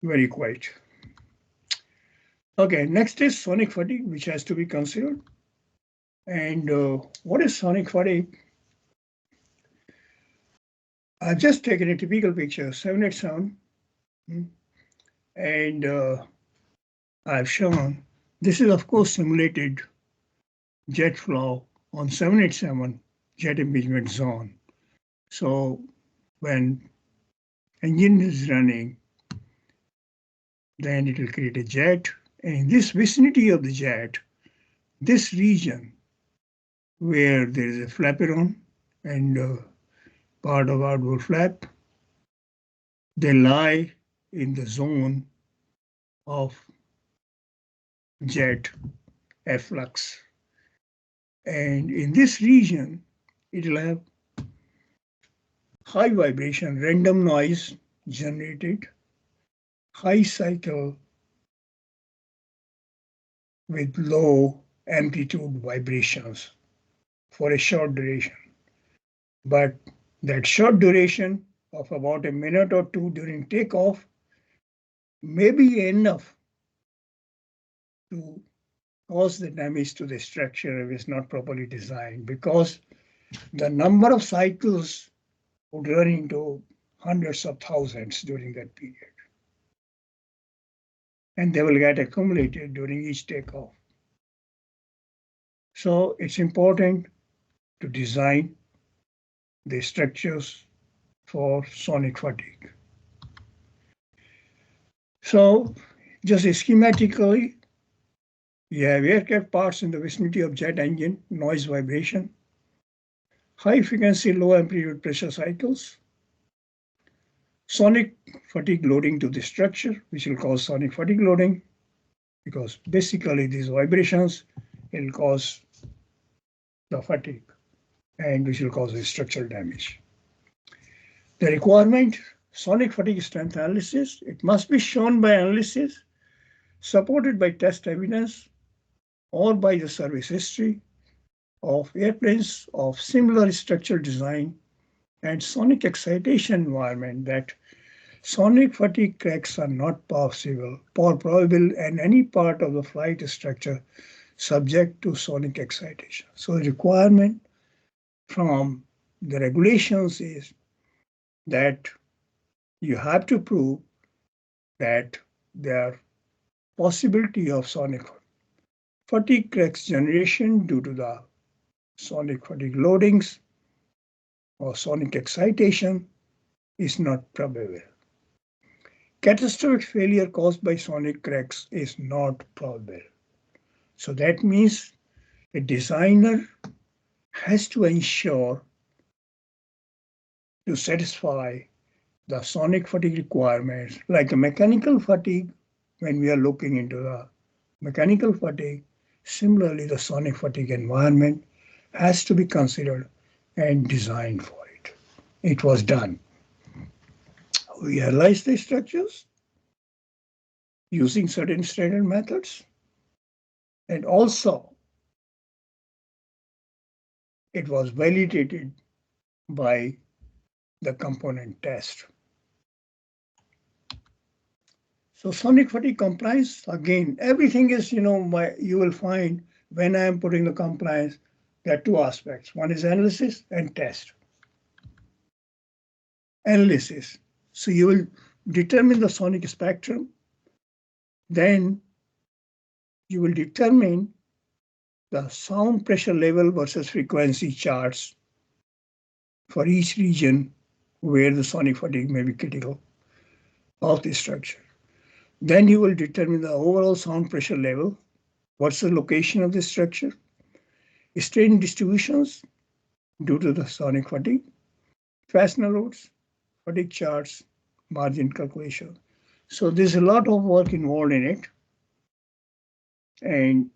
Very quiet. Okay, next is sonic fatigue, which has to be considered. And what is sonic fatigue? I've just taken a typical picture, 787, and I've shown this is of course simulated jet flow on 787 jet impingement zone. So when engine is running, then it will create a jet. And in this vicinity of the jet, this region where there is a flaperon and part of outboard flap, they lie in the zone of jet efflux. And in this region, it will have high vibration, random noise generated, high cycle with low amplitude vibrations for a short duration. But that short duration of about a minute or two during takeoff may be enough to cause the damage to the structure if it's not properly designed, because the number of cycles would run into hundreds of thousands during that period. And they will get accumulated during each takeoff. So it's important to design the structures for sonic fatigue. So just schematically, you have aircraft parts in the vicinity of jet engine, noise vibration, high frequency, low amplitude pressure cycles, sonic fatigue loading to the structure, which will cause sonic fatigue loading, because basically these vibrations will cause the fatigue and which will cause a structural damage. The requirement, sonic fatigue strength analysis, it must be shown by analysis, supported by test evidence, or by the service history of airplanes of similar structural design and sonic excitation environment, that sonic fatigue cracks are not possible or probable in any part of the flight structure subject to sonic excitation. So the requirement from the regulations is that you have to prove that there are possibility of sonic fatigue cracks generation due to the sonic fatigue loadings or sonic excitation is not probable. Catastrophic failure caused by sonic cracks is not probable. So that means a designer has to ensure to satisfy the sonic fatigue requirements, like the mechanical fatigue. When we are looking into the mechanical fatigue, similarly the sonic fatigue environment has to be considered and designed for it. It was done. We analyzed the structures using certain standard methods, and also it was validated by the component test. So sonic fatigue compliance, again, everything is, you will find when I am putting the compliance, there are two aspects. One is analysis and test. Analysis. So you will determine the sonic spectrum. Then you will determine the sound pressure level versus frequency charts for each region where the sonic fatigue may be critical of the structure. Then you will determine the overall sound pressure level, what's the location of the structure, strain distributions due to the sonic fatigue, fastener loads, fatigue charts, margin calculation. So there's a lot of work involved in it, and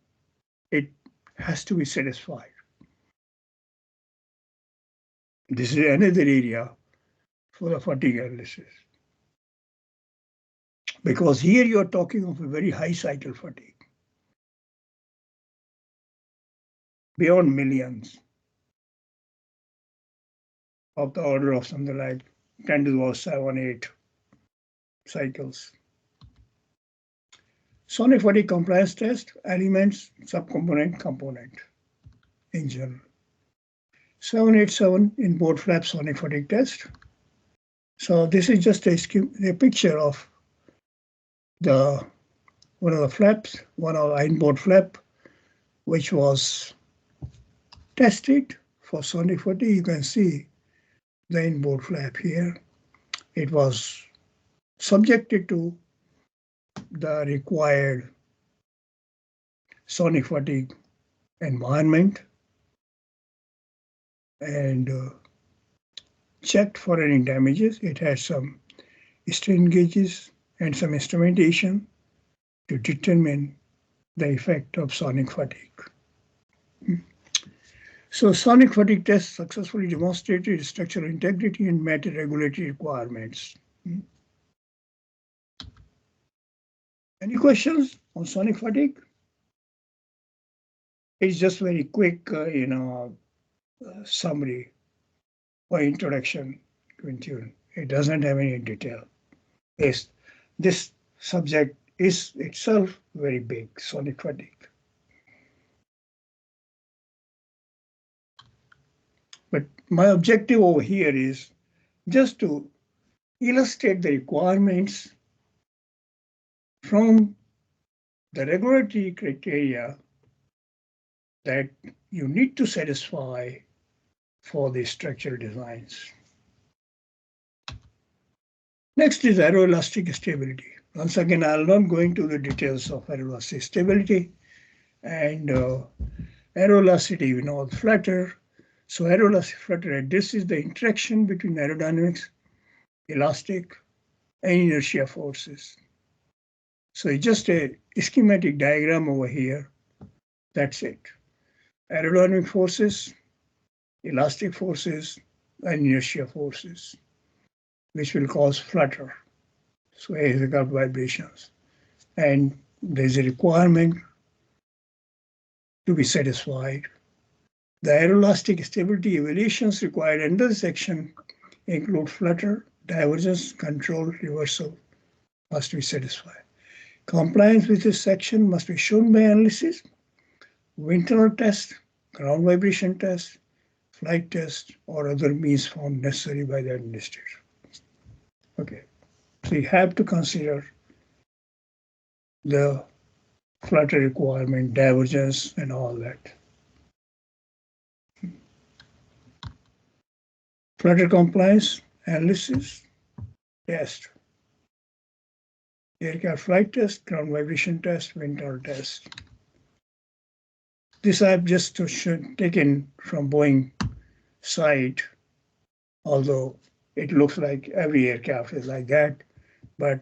it has to be satisfied. This is another area for the fatigue analysis, because here you are talking of a very high cycle fatigue, beyond millions, of the order of something like 10 to the power 7, 8 cycles. Sonic fatigue compliance test, elements, subcomponent, component in general. 787 inboard flap sonic fatigue test. So this is just a picture of one of the flaps, one of the inboard flap, which was tested for sonic fatigue. You can see the inboard flap here. It was subjected to the required sonic fatigue environment and checked for any damages. It had some strain gauges and some instrumentation to determine the effect of sonic fatigue. So sonic fatigue test successfully demonstrated structural integrity and met regulatory requirements. Any questions on sonic fatigue? It's just very quick, summary or introduction to Intune. It doesn't have any detail. This subject is itself very big, sonic fatigue. But my objective over here is just to illustrate the requirements from the regulatory criteria that you need to satisfy for the structural designs. Next is aeroelastic stability. Once again, I'll not go into the details of aeroelastic stability and aeroelasticity, we know flutter. So aeroelastic flutter, this is the interaction between aerodynamics, elastic, and inertia forces. So it's just a schematic diagram over here. That's it. Aerodynamic forces, elastic forces, and inertia forces, which will cause flutter. So as a curve vibrations. And there's a requirement to be satisfied. The aeroelastic stability evaluations required under the section include flutter, divergence, control, reversal must be satisfied. Compliance with this section must be shown by analysis, wind tunnel test, ground vibration test, flight test, or other means found necessary by the administrator. Okay, so you have to consider the flutter requirement, divergence, and all that. Flutter compliance, analysis, test. Aircraft flight test, ground vibration test, wind tunnel test. This I've just taken from Boeing site, although it looks like every aircraft is like that, but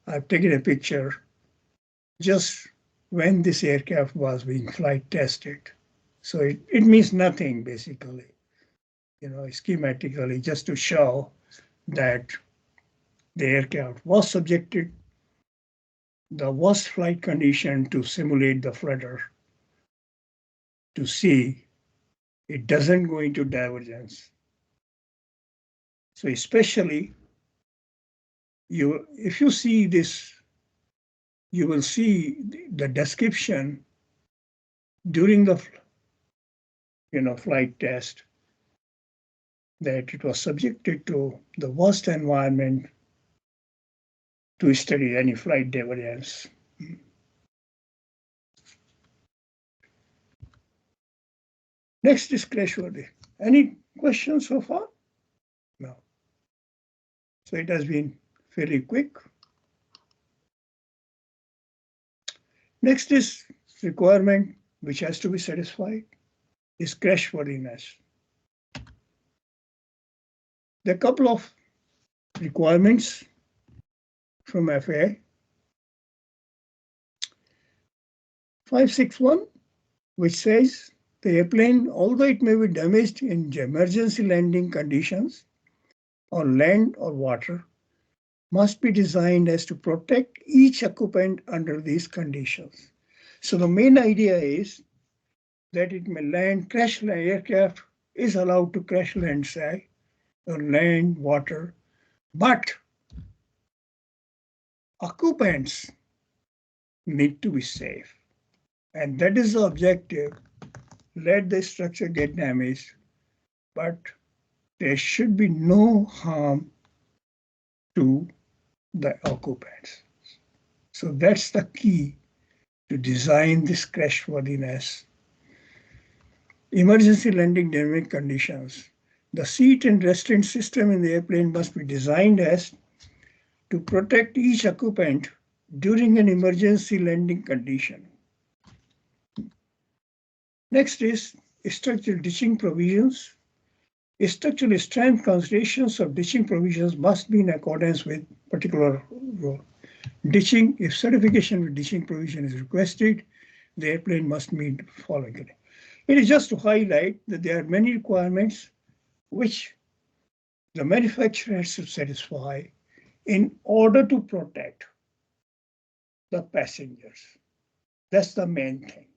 I've taken a picture just when this aircraft was being flight tested. So it means nothing basically, schematically, just to show that the aircraft was subjected the worst flight condition to simulate the flutter to see it doesn't go into divergence. So especially if you see this, you will see the description during the flight test that it was subjected to the worst environment to study any flight divergence. Next is crashworthy. Any questions so far? No. So it has been fairly quick. Next is requirement which has to be satisfied is crashworthiness. There are a couple of requirements from FAA. 561, which says the airplane, although it may be damaged in emergency landing conditions on land or water, must be designed as to protect each occupant under these conditions. So the main idea is that it may crash land, aircraft is allowed to crash land, say, on land, water, but occupants need to be safe. And that is the objective. Let the structure get damaged, but there should be no harm to the occupants. So that's the key to design this crashworthiness. Emergency landing dynamic conditions. The seat and restraint system in the airplane must be designed as to protect each occupant during an emergency landing condition. Next is structural ditching provisions. Structural strength considerations of ditching provisions must be in accordance with particular rule. Ditching, if certification with ditching provision is requested, the airplane must meet the following. It is just to highlight that there are many requirements which the manufacturer has to satisfy in order to protect the passengers. That's the main thing.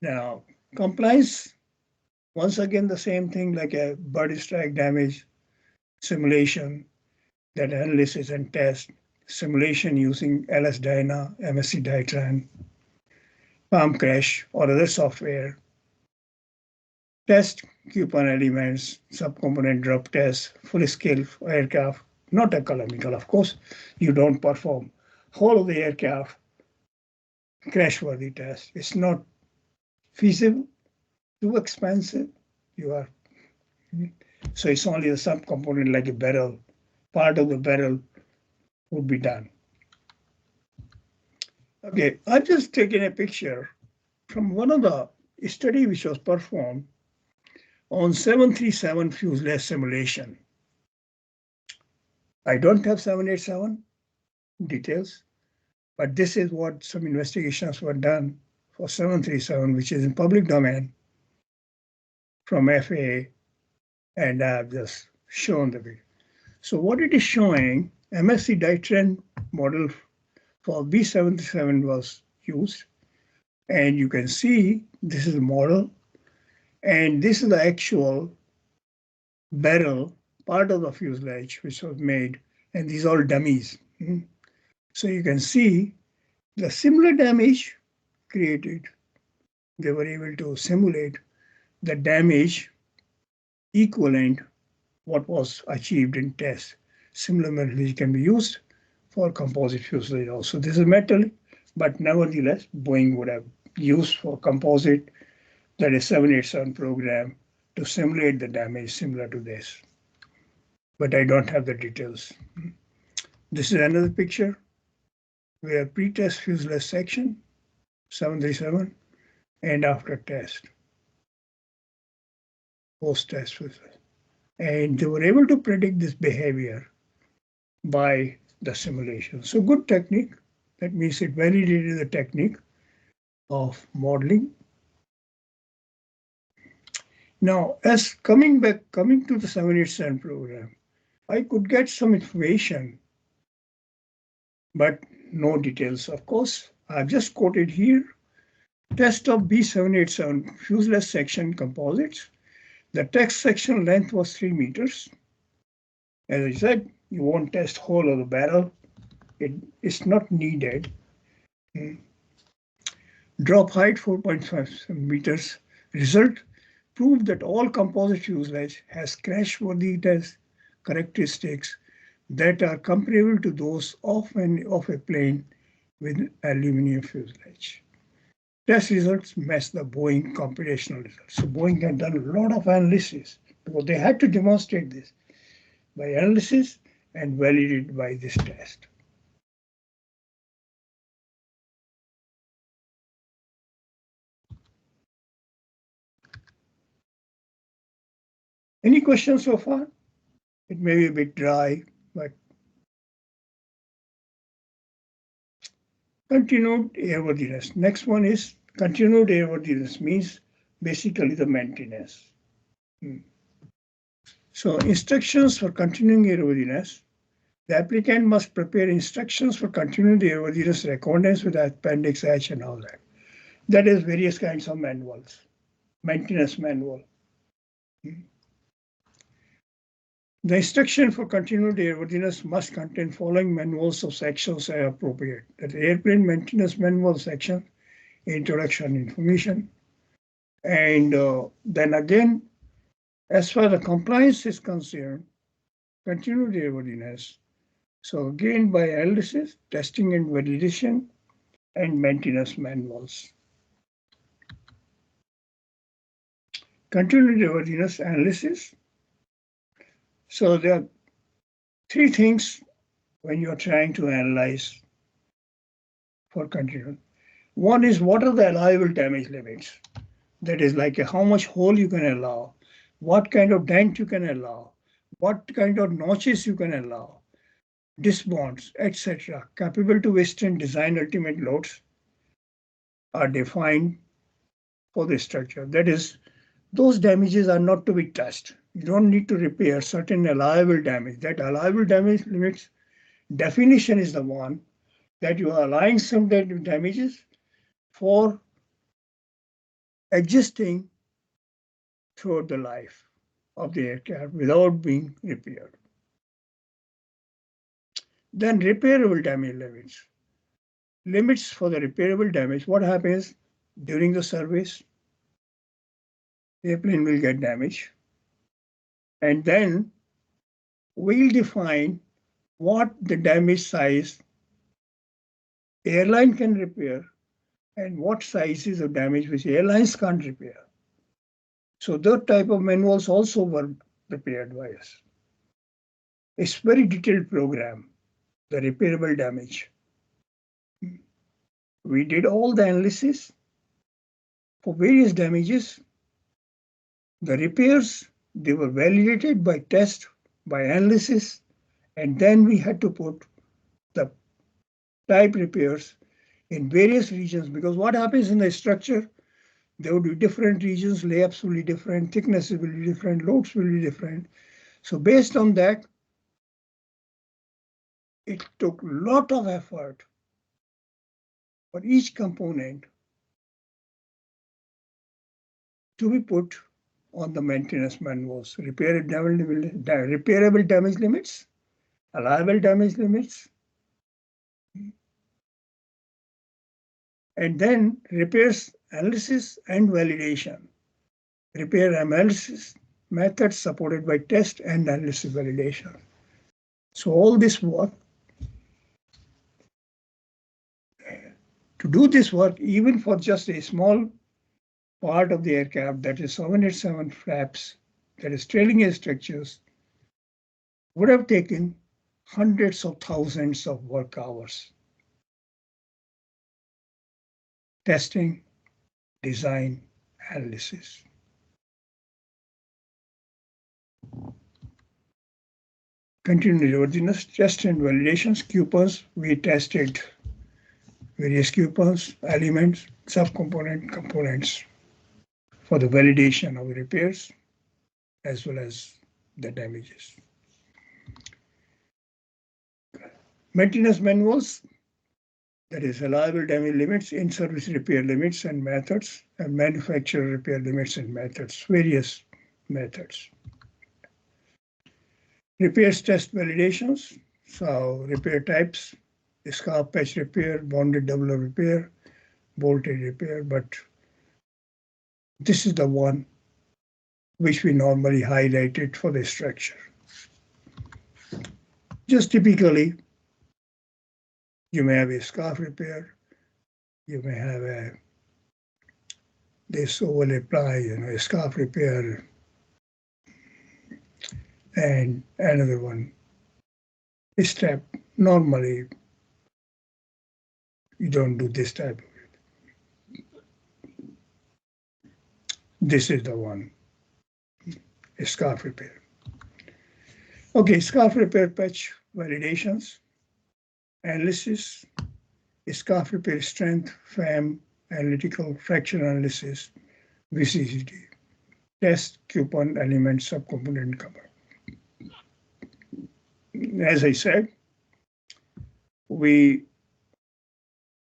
Now, compliance, once again, the same thing like a bird strike damage simulation, that analysis and test, simulation using LS-DYNA, MSc Dytran, Palm Crash, or other software, test coupon elements, subcomponent drop test, full scale aircraft, not economical, of course. You don't perform whole of the aircraft crashworthy test. It's not feasible, too expensive. So it's only a subcomponent like a barrel. Part of the barrel would be done. Okay, I've just taken a picture from one of the study which was performed on 737 fuselage simulation. I don't have 787 details, but this is what some investigations were done for 737, which is in public domain from FAA, and I've just shown the video. So what it is showing, MSc Dytran model for B737 was used, and you can see this is the model, and this is the actual barrel, part of the fuselage which was made, and these are all dummies. So you can see the similar damage created. They were able to simulate the damage equivalent what was achieved in test. Similar methodology can be used for composite fuselage also. This is metal, but nevertheless, Boeing would have used for composite, that is 787 program, to simulate the damage similar to this. But I don't have the details. This is another picture where pre-test fuselage section, 737, and after test, post-test fuselage. And they were able to predict this behavior by the simulation. So good technique. That means it validated the technique of modeling. Now, as coming to the 787 program, I could get some information, but no details. Of course, I've just quoted here, test of B787 fuselage section composites. The test section length was 3 meters. As I said, you won't test whole of the barrel. It's not needed. Drop height 4.5 meters. Result proved that all composite fuselage has crash-worthy characteristics that are comparable to those of a plane with aluminum fuselage. Test results match the Boeing computational results. So Boeing had done a lot of analysis because they had to demonstrate this by analysis and validated by this test. Any questions so far? It may be a bit dry, but continued airworthiness. Next one is continued airworthiness, means basically the maintenance. So instructions for continuing airworthiness. The applicant must prepare instructions for continuing the airworthiness in accordance with Appendix H and all that. That is various kinds of manuals, maintenance manual. The instruction for continued airworthiness must contain following manuals of sections as appropriate. That airplane maintenance manual section, introduction information. And then again, as far as the compliance is concerned, continued airworthiness. So again, by analysis, testing and validation, and maintenance manuals. Continued airworthiness analysis. So there are 3 things when you're trying to analyze for continued. One is what are the allowable damage limits? That is like how much hole you can allow, what kind of dent you can allow, what kind of notches you can allow, disc bonds, etc., capable to withstand design ultimate loads are defined for the structure. That is, those damages are not to be touched. You don't need to repair certain allowable damage. That allowable damage limits definition is the one that you are allowing some damages for existing throughout the life of the aircraft without being repaired. Then repairable damage limits. Limits for the repairable damage. What happens during the service? The airplane will get damaged. And then we'll define what the damage size airline can repair and what sizes of damage which airlines can't repair. So that type of manuals also were prepared by us. It's very detailed program, the repairable damage. We did all the analysis for various damages. The repairs, they were validated by test, by analysis, and then we had to put the type repairs in various regions, because what happens in the structure, there would be different regions, layups will be different, thicknesses will be different, loads will be different. So based on that, it took a lot of effort for each component to be put on the maintenance manuals, repairable damage limits, allowable damage limits, and then repairs analysis and validation. Repair analysis methods supported by test and analysis validation. So all this work, to do this work, even for just a small part of the aircraft, that is 787 flaps, that is trailing edge structures, would have taken hundreds of thousands of work hours. testing, design, analysis. Continuing ordinance, test and validations, coupons. We tested various coupons, elements, subcomponent, components for the validation of repairs as well as the damages. Maintenance manuals, that is reliable damage limits, in-service repair limits and methods, and manufacturer repair limits and methods, various methods. Repairs test validations, so repair types, scarf patch repair, bonded doubler repair, bolted repair, but this is the one which we normally highlighted for the structure. Just typically, you may have a scarf repair, you may have this overlay ply, a scarf repair, and another one, a strap. Normally, you don't do this type of it. This is the one, a scarf repair. Okay, scarf repair patch validations, analysis, scarf repair strength, FAM, analytical fracture analysis, VCCT, test, coupon, element, subcomponent cover. As I said, we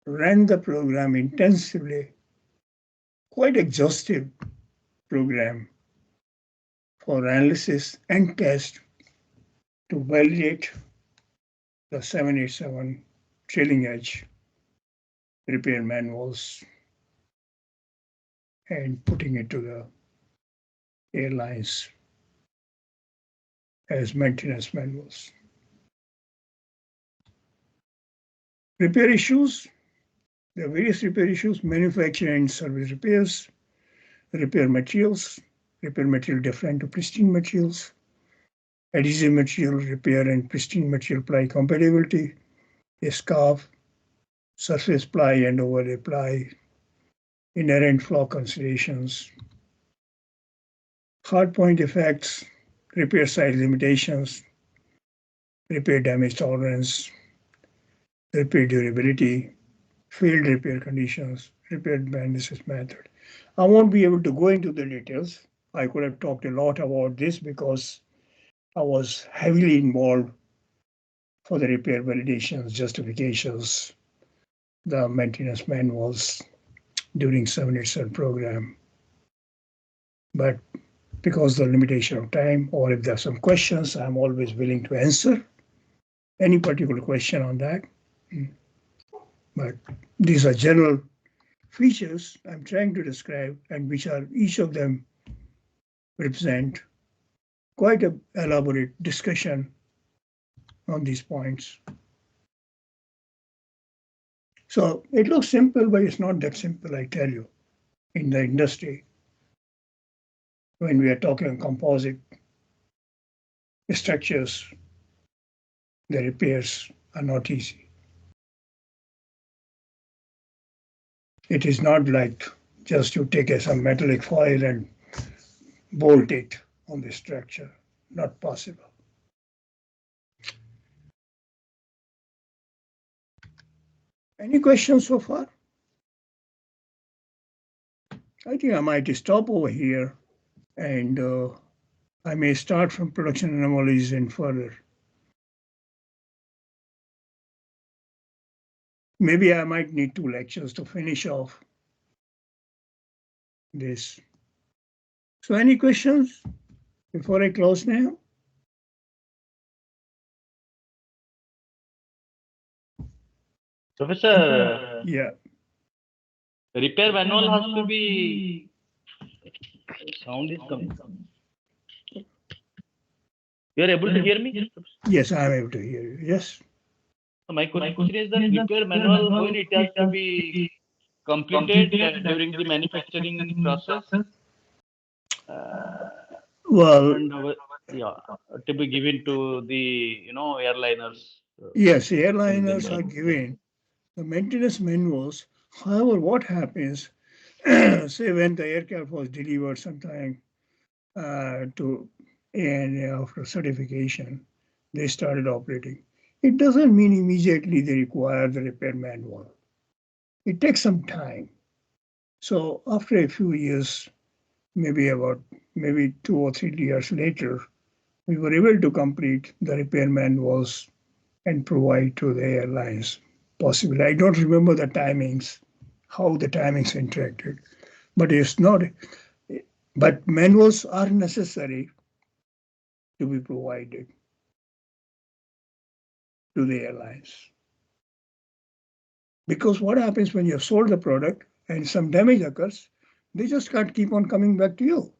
ran the program intensively, quite exhaustive program for analysis and test to validate the 787 trailing edge repair manuals and putting it to the airlines as maintenance manuals. Repair issues, there are various repair issues, manufacturing and service repairs, repair material different to pristine materials, adhesive material repair and pristine material ply compatibility, a scarf, surface ply and overlay ply, inherent flaw considerations, hard point effects, repair size limitations, repair damage tolerance, repair durability, field repair conditions, repair analysis method. I won't be able to go into the details. I could have talked a lot about this because I was heavily involved for the repair validations, justifications, the maintenance manuals during 787 program. But because of the limitation of time, or if there are some questions, I'm always willing to answer any particular question on that. But these are general features I'm trying to describe, and which are each of them represent quite an elaborate discussion on these points. So it looks simple, but it's not that simple, I tell you, in the industry. When we are talking composite structures, the repairs are not easy. It is not like just you take some metallic foil and bolt it on the structure. Not possible. Any questions so far? I think I might stop over here, and I may start from production anomalies and further. Maybe I might need 2 lectures to finish off this. So any questions before I close now? Professor, Yeah. repair manual has to be, sound is coming. You are able to hear me? Yes, I am able to hear you. Yes. So my question is that repair manual, when it has to be completed during the manufacturing process, Well, and yeah, to be given to the airliners. Yes, airliners are given the maintenance manuals However, what happens, say when the aircraft was delivered sometime to ANA after certification, they started operating. It doesn't mean immediately they require the repair manual. It takes some time. So after a few years, maybe 2 or 3 years later, we were able to complete the repair manuals and provide to the airlines. Possibly, I don't remember the timings, how the timings interacted, but it's not. But manuals are necessary to be provided to the airlines. Because what happens when you have sold the product and some damage occurs, they just can't keep on coming back to you.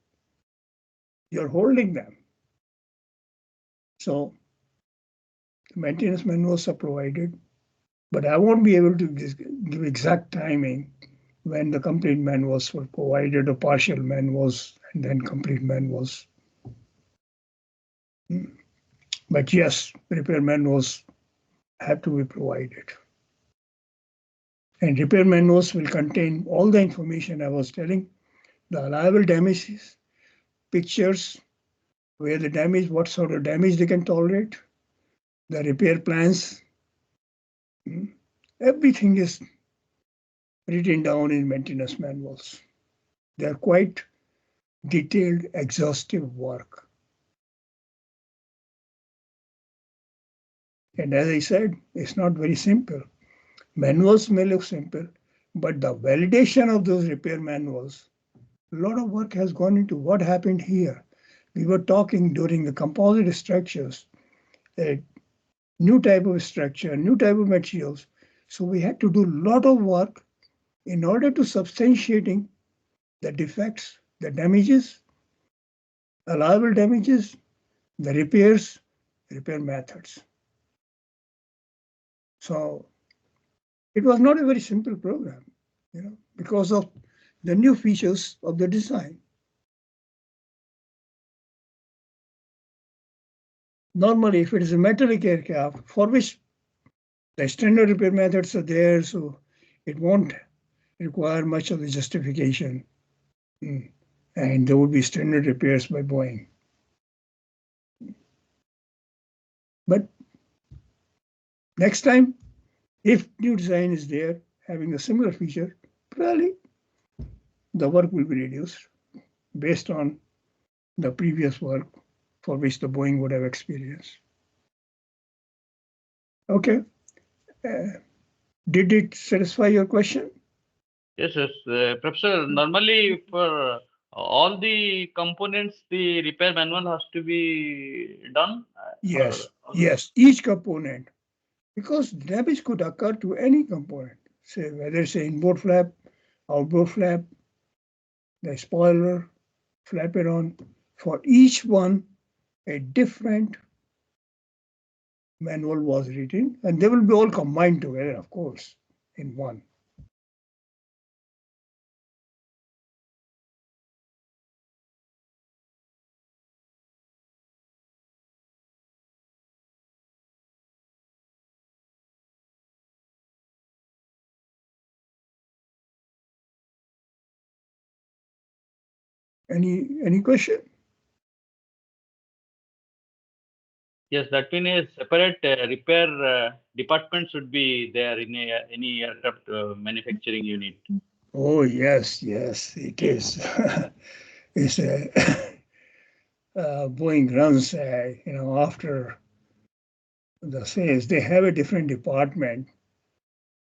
You're holding them. So maintenance manuals are provided, but I won't be able to give exact timing when the complete manuals were provided or partial manuals and then complete manuals. But yes, repair manuals have to be provided. And repair manuals will contain all the information I was telling, the allowable damages, pictures, where the damage, what sort of damage they can tolerate, the repair plans. Everything is written down in maintenance manuals. They're quite detailed, exhaustive work. And as I said, it's not very simple. Manuals may look simple, but the validation of those repair manuals, a lot of work has gone into what happened here. We were talking during the composite structures, a new type of structure, new type of materials. So we had to do a lot of work in order to substantiating the defects, the damages, allowable damages, the repairs, repair methods. So it was not a very simple program, because of the new features of the design. Normally, if it is a metallic aircraft for which the standard repair methods are there, so it won't require much of the justification. And there would be standard repairs by Boeing. But next time, if new design is there, having a similar feature, probably the work will be reduced based on the previous work for which the Boeing would have experience. Okay. Did it satisfy your question? Yes, Professor, normally for all the components, the repair manual has to be done? Yes, yes, each component, because damage could occur to any component, say whether it's an inboard flap, outboard flap, the spoiler, flaperon. For each one, a different manual was written, and they will be all combined together, of course, in one. Any question? Yes, that means a separate repair department should be there in any aircraft manufacturing unit. Oh, yes, it is. It's Boeing runs, after the sales, they have a different department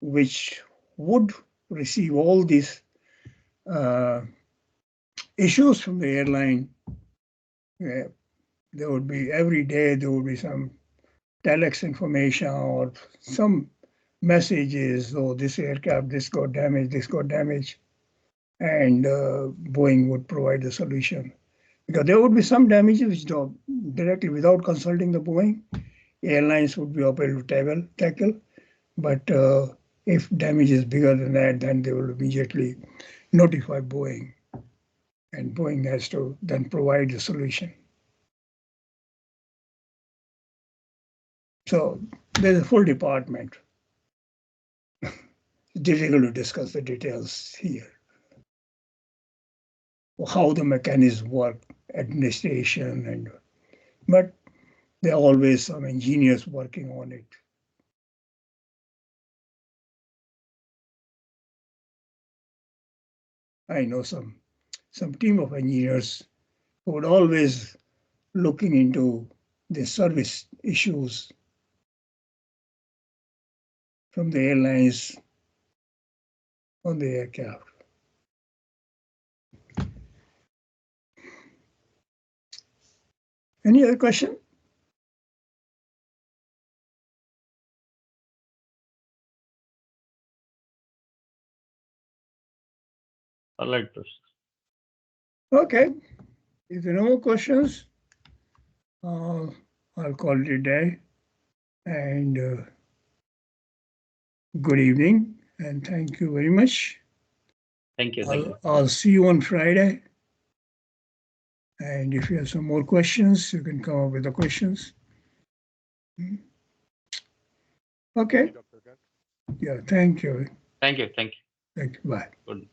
which would receive all these issues from the airline. There would be every day, there would be some telex information or some messages, oh, this aircraft, this got damaged, and Boeing would provide the solution. Because there would be some damages which directly, without consulting the Boeing, airlines would be able to tackle. But if damage is bigger than that, then they will immediately notify Boeing, and Boeing has to then provide the solution. So there's a full department. difficult to discuss the details here. How the mechanisms work, administration, but there are always some engineers working on it. I know some team of engineers who would always looking into the service issues from the airlines on the aircraft. Any other question? All right, Prof. Okay. If there are no more questions, I'll call it a day. And good evening, and thank you very much. Thank you. Thank you. I'll see you on Friday. And if you have some more questions, you can come up with the questions. Okay. Yeah, thank you. Thank you. Thank you. Thank you. Bye. Good.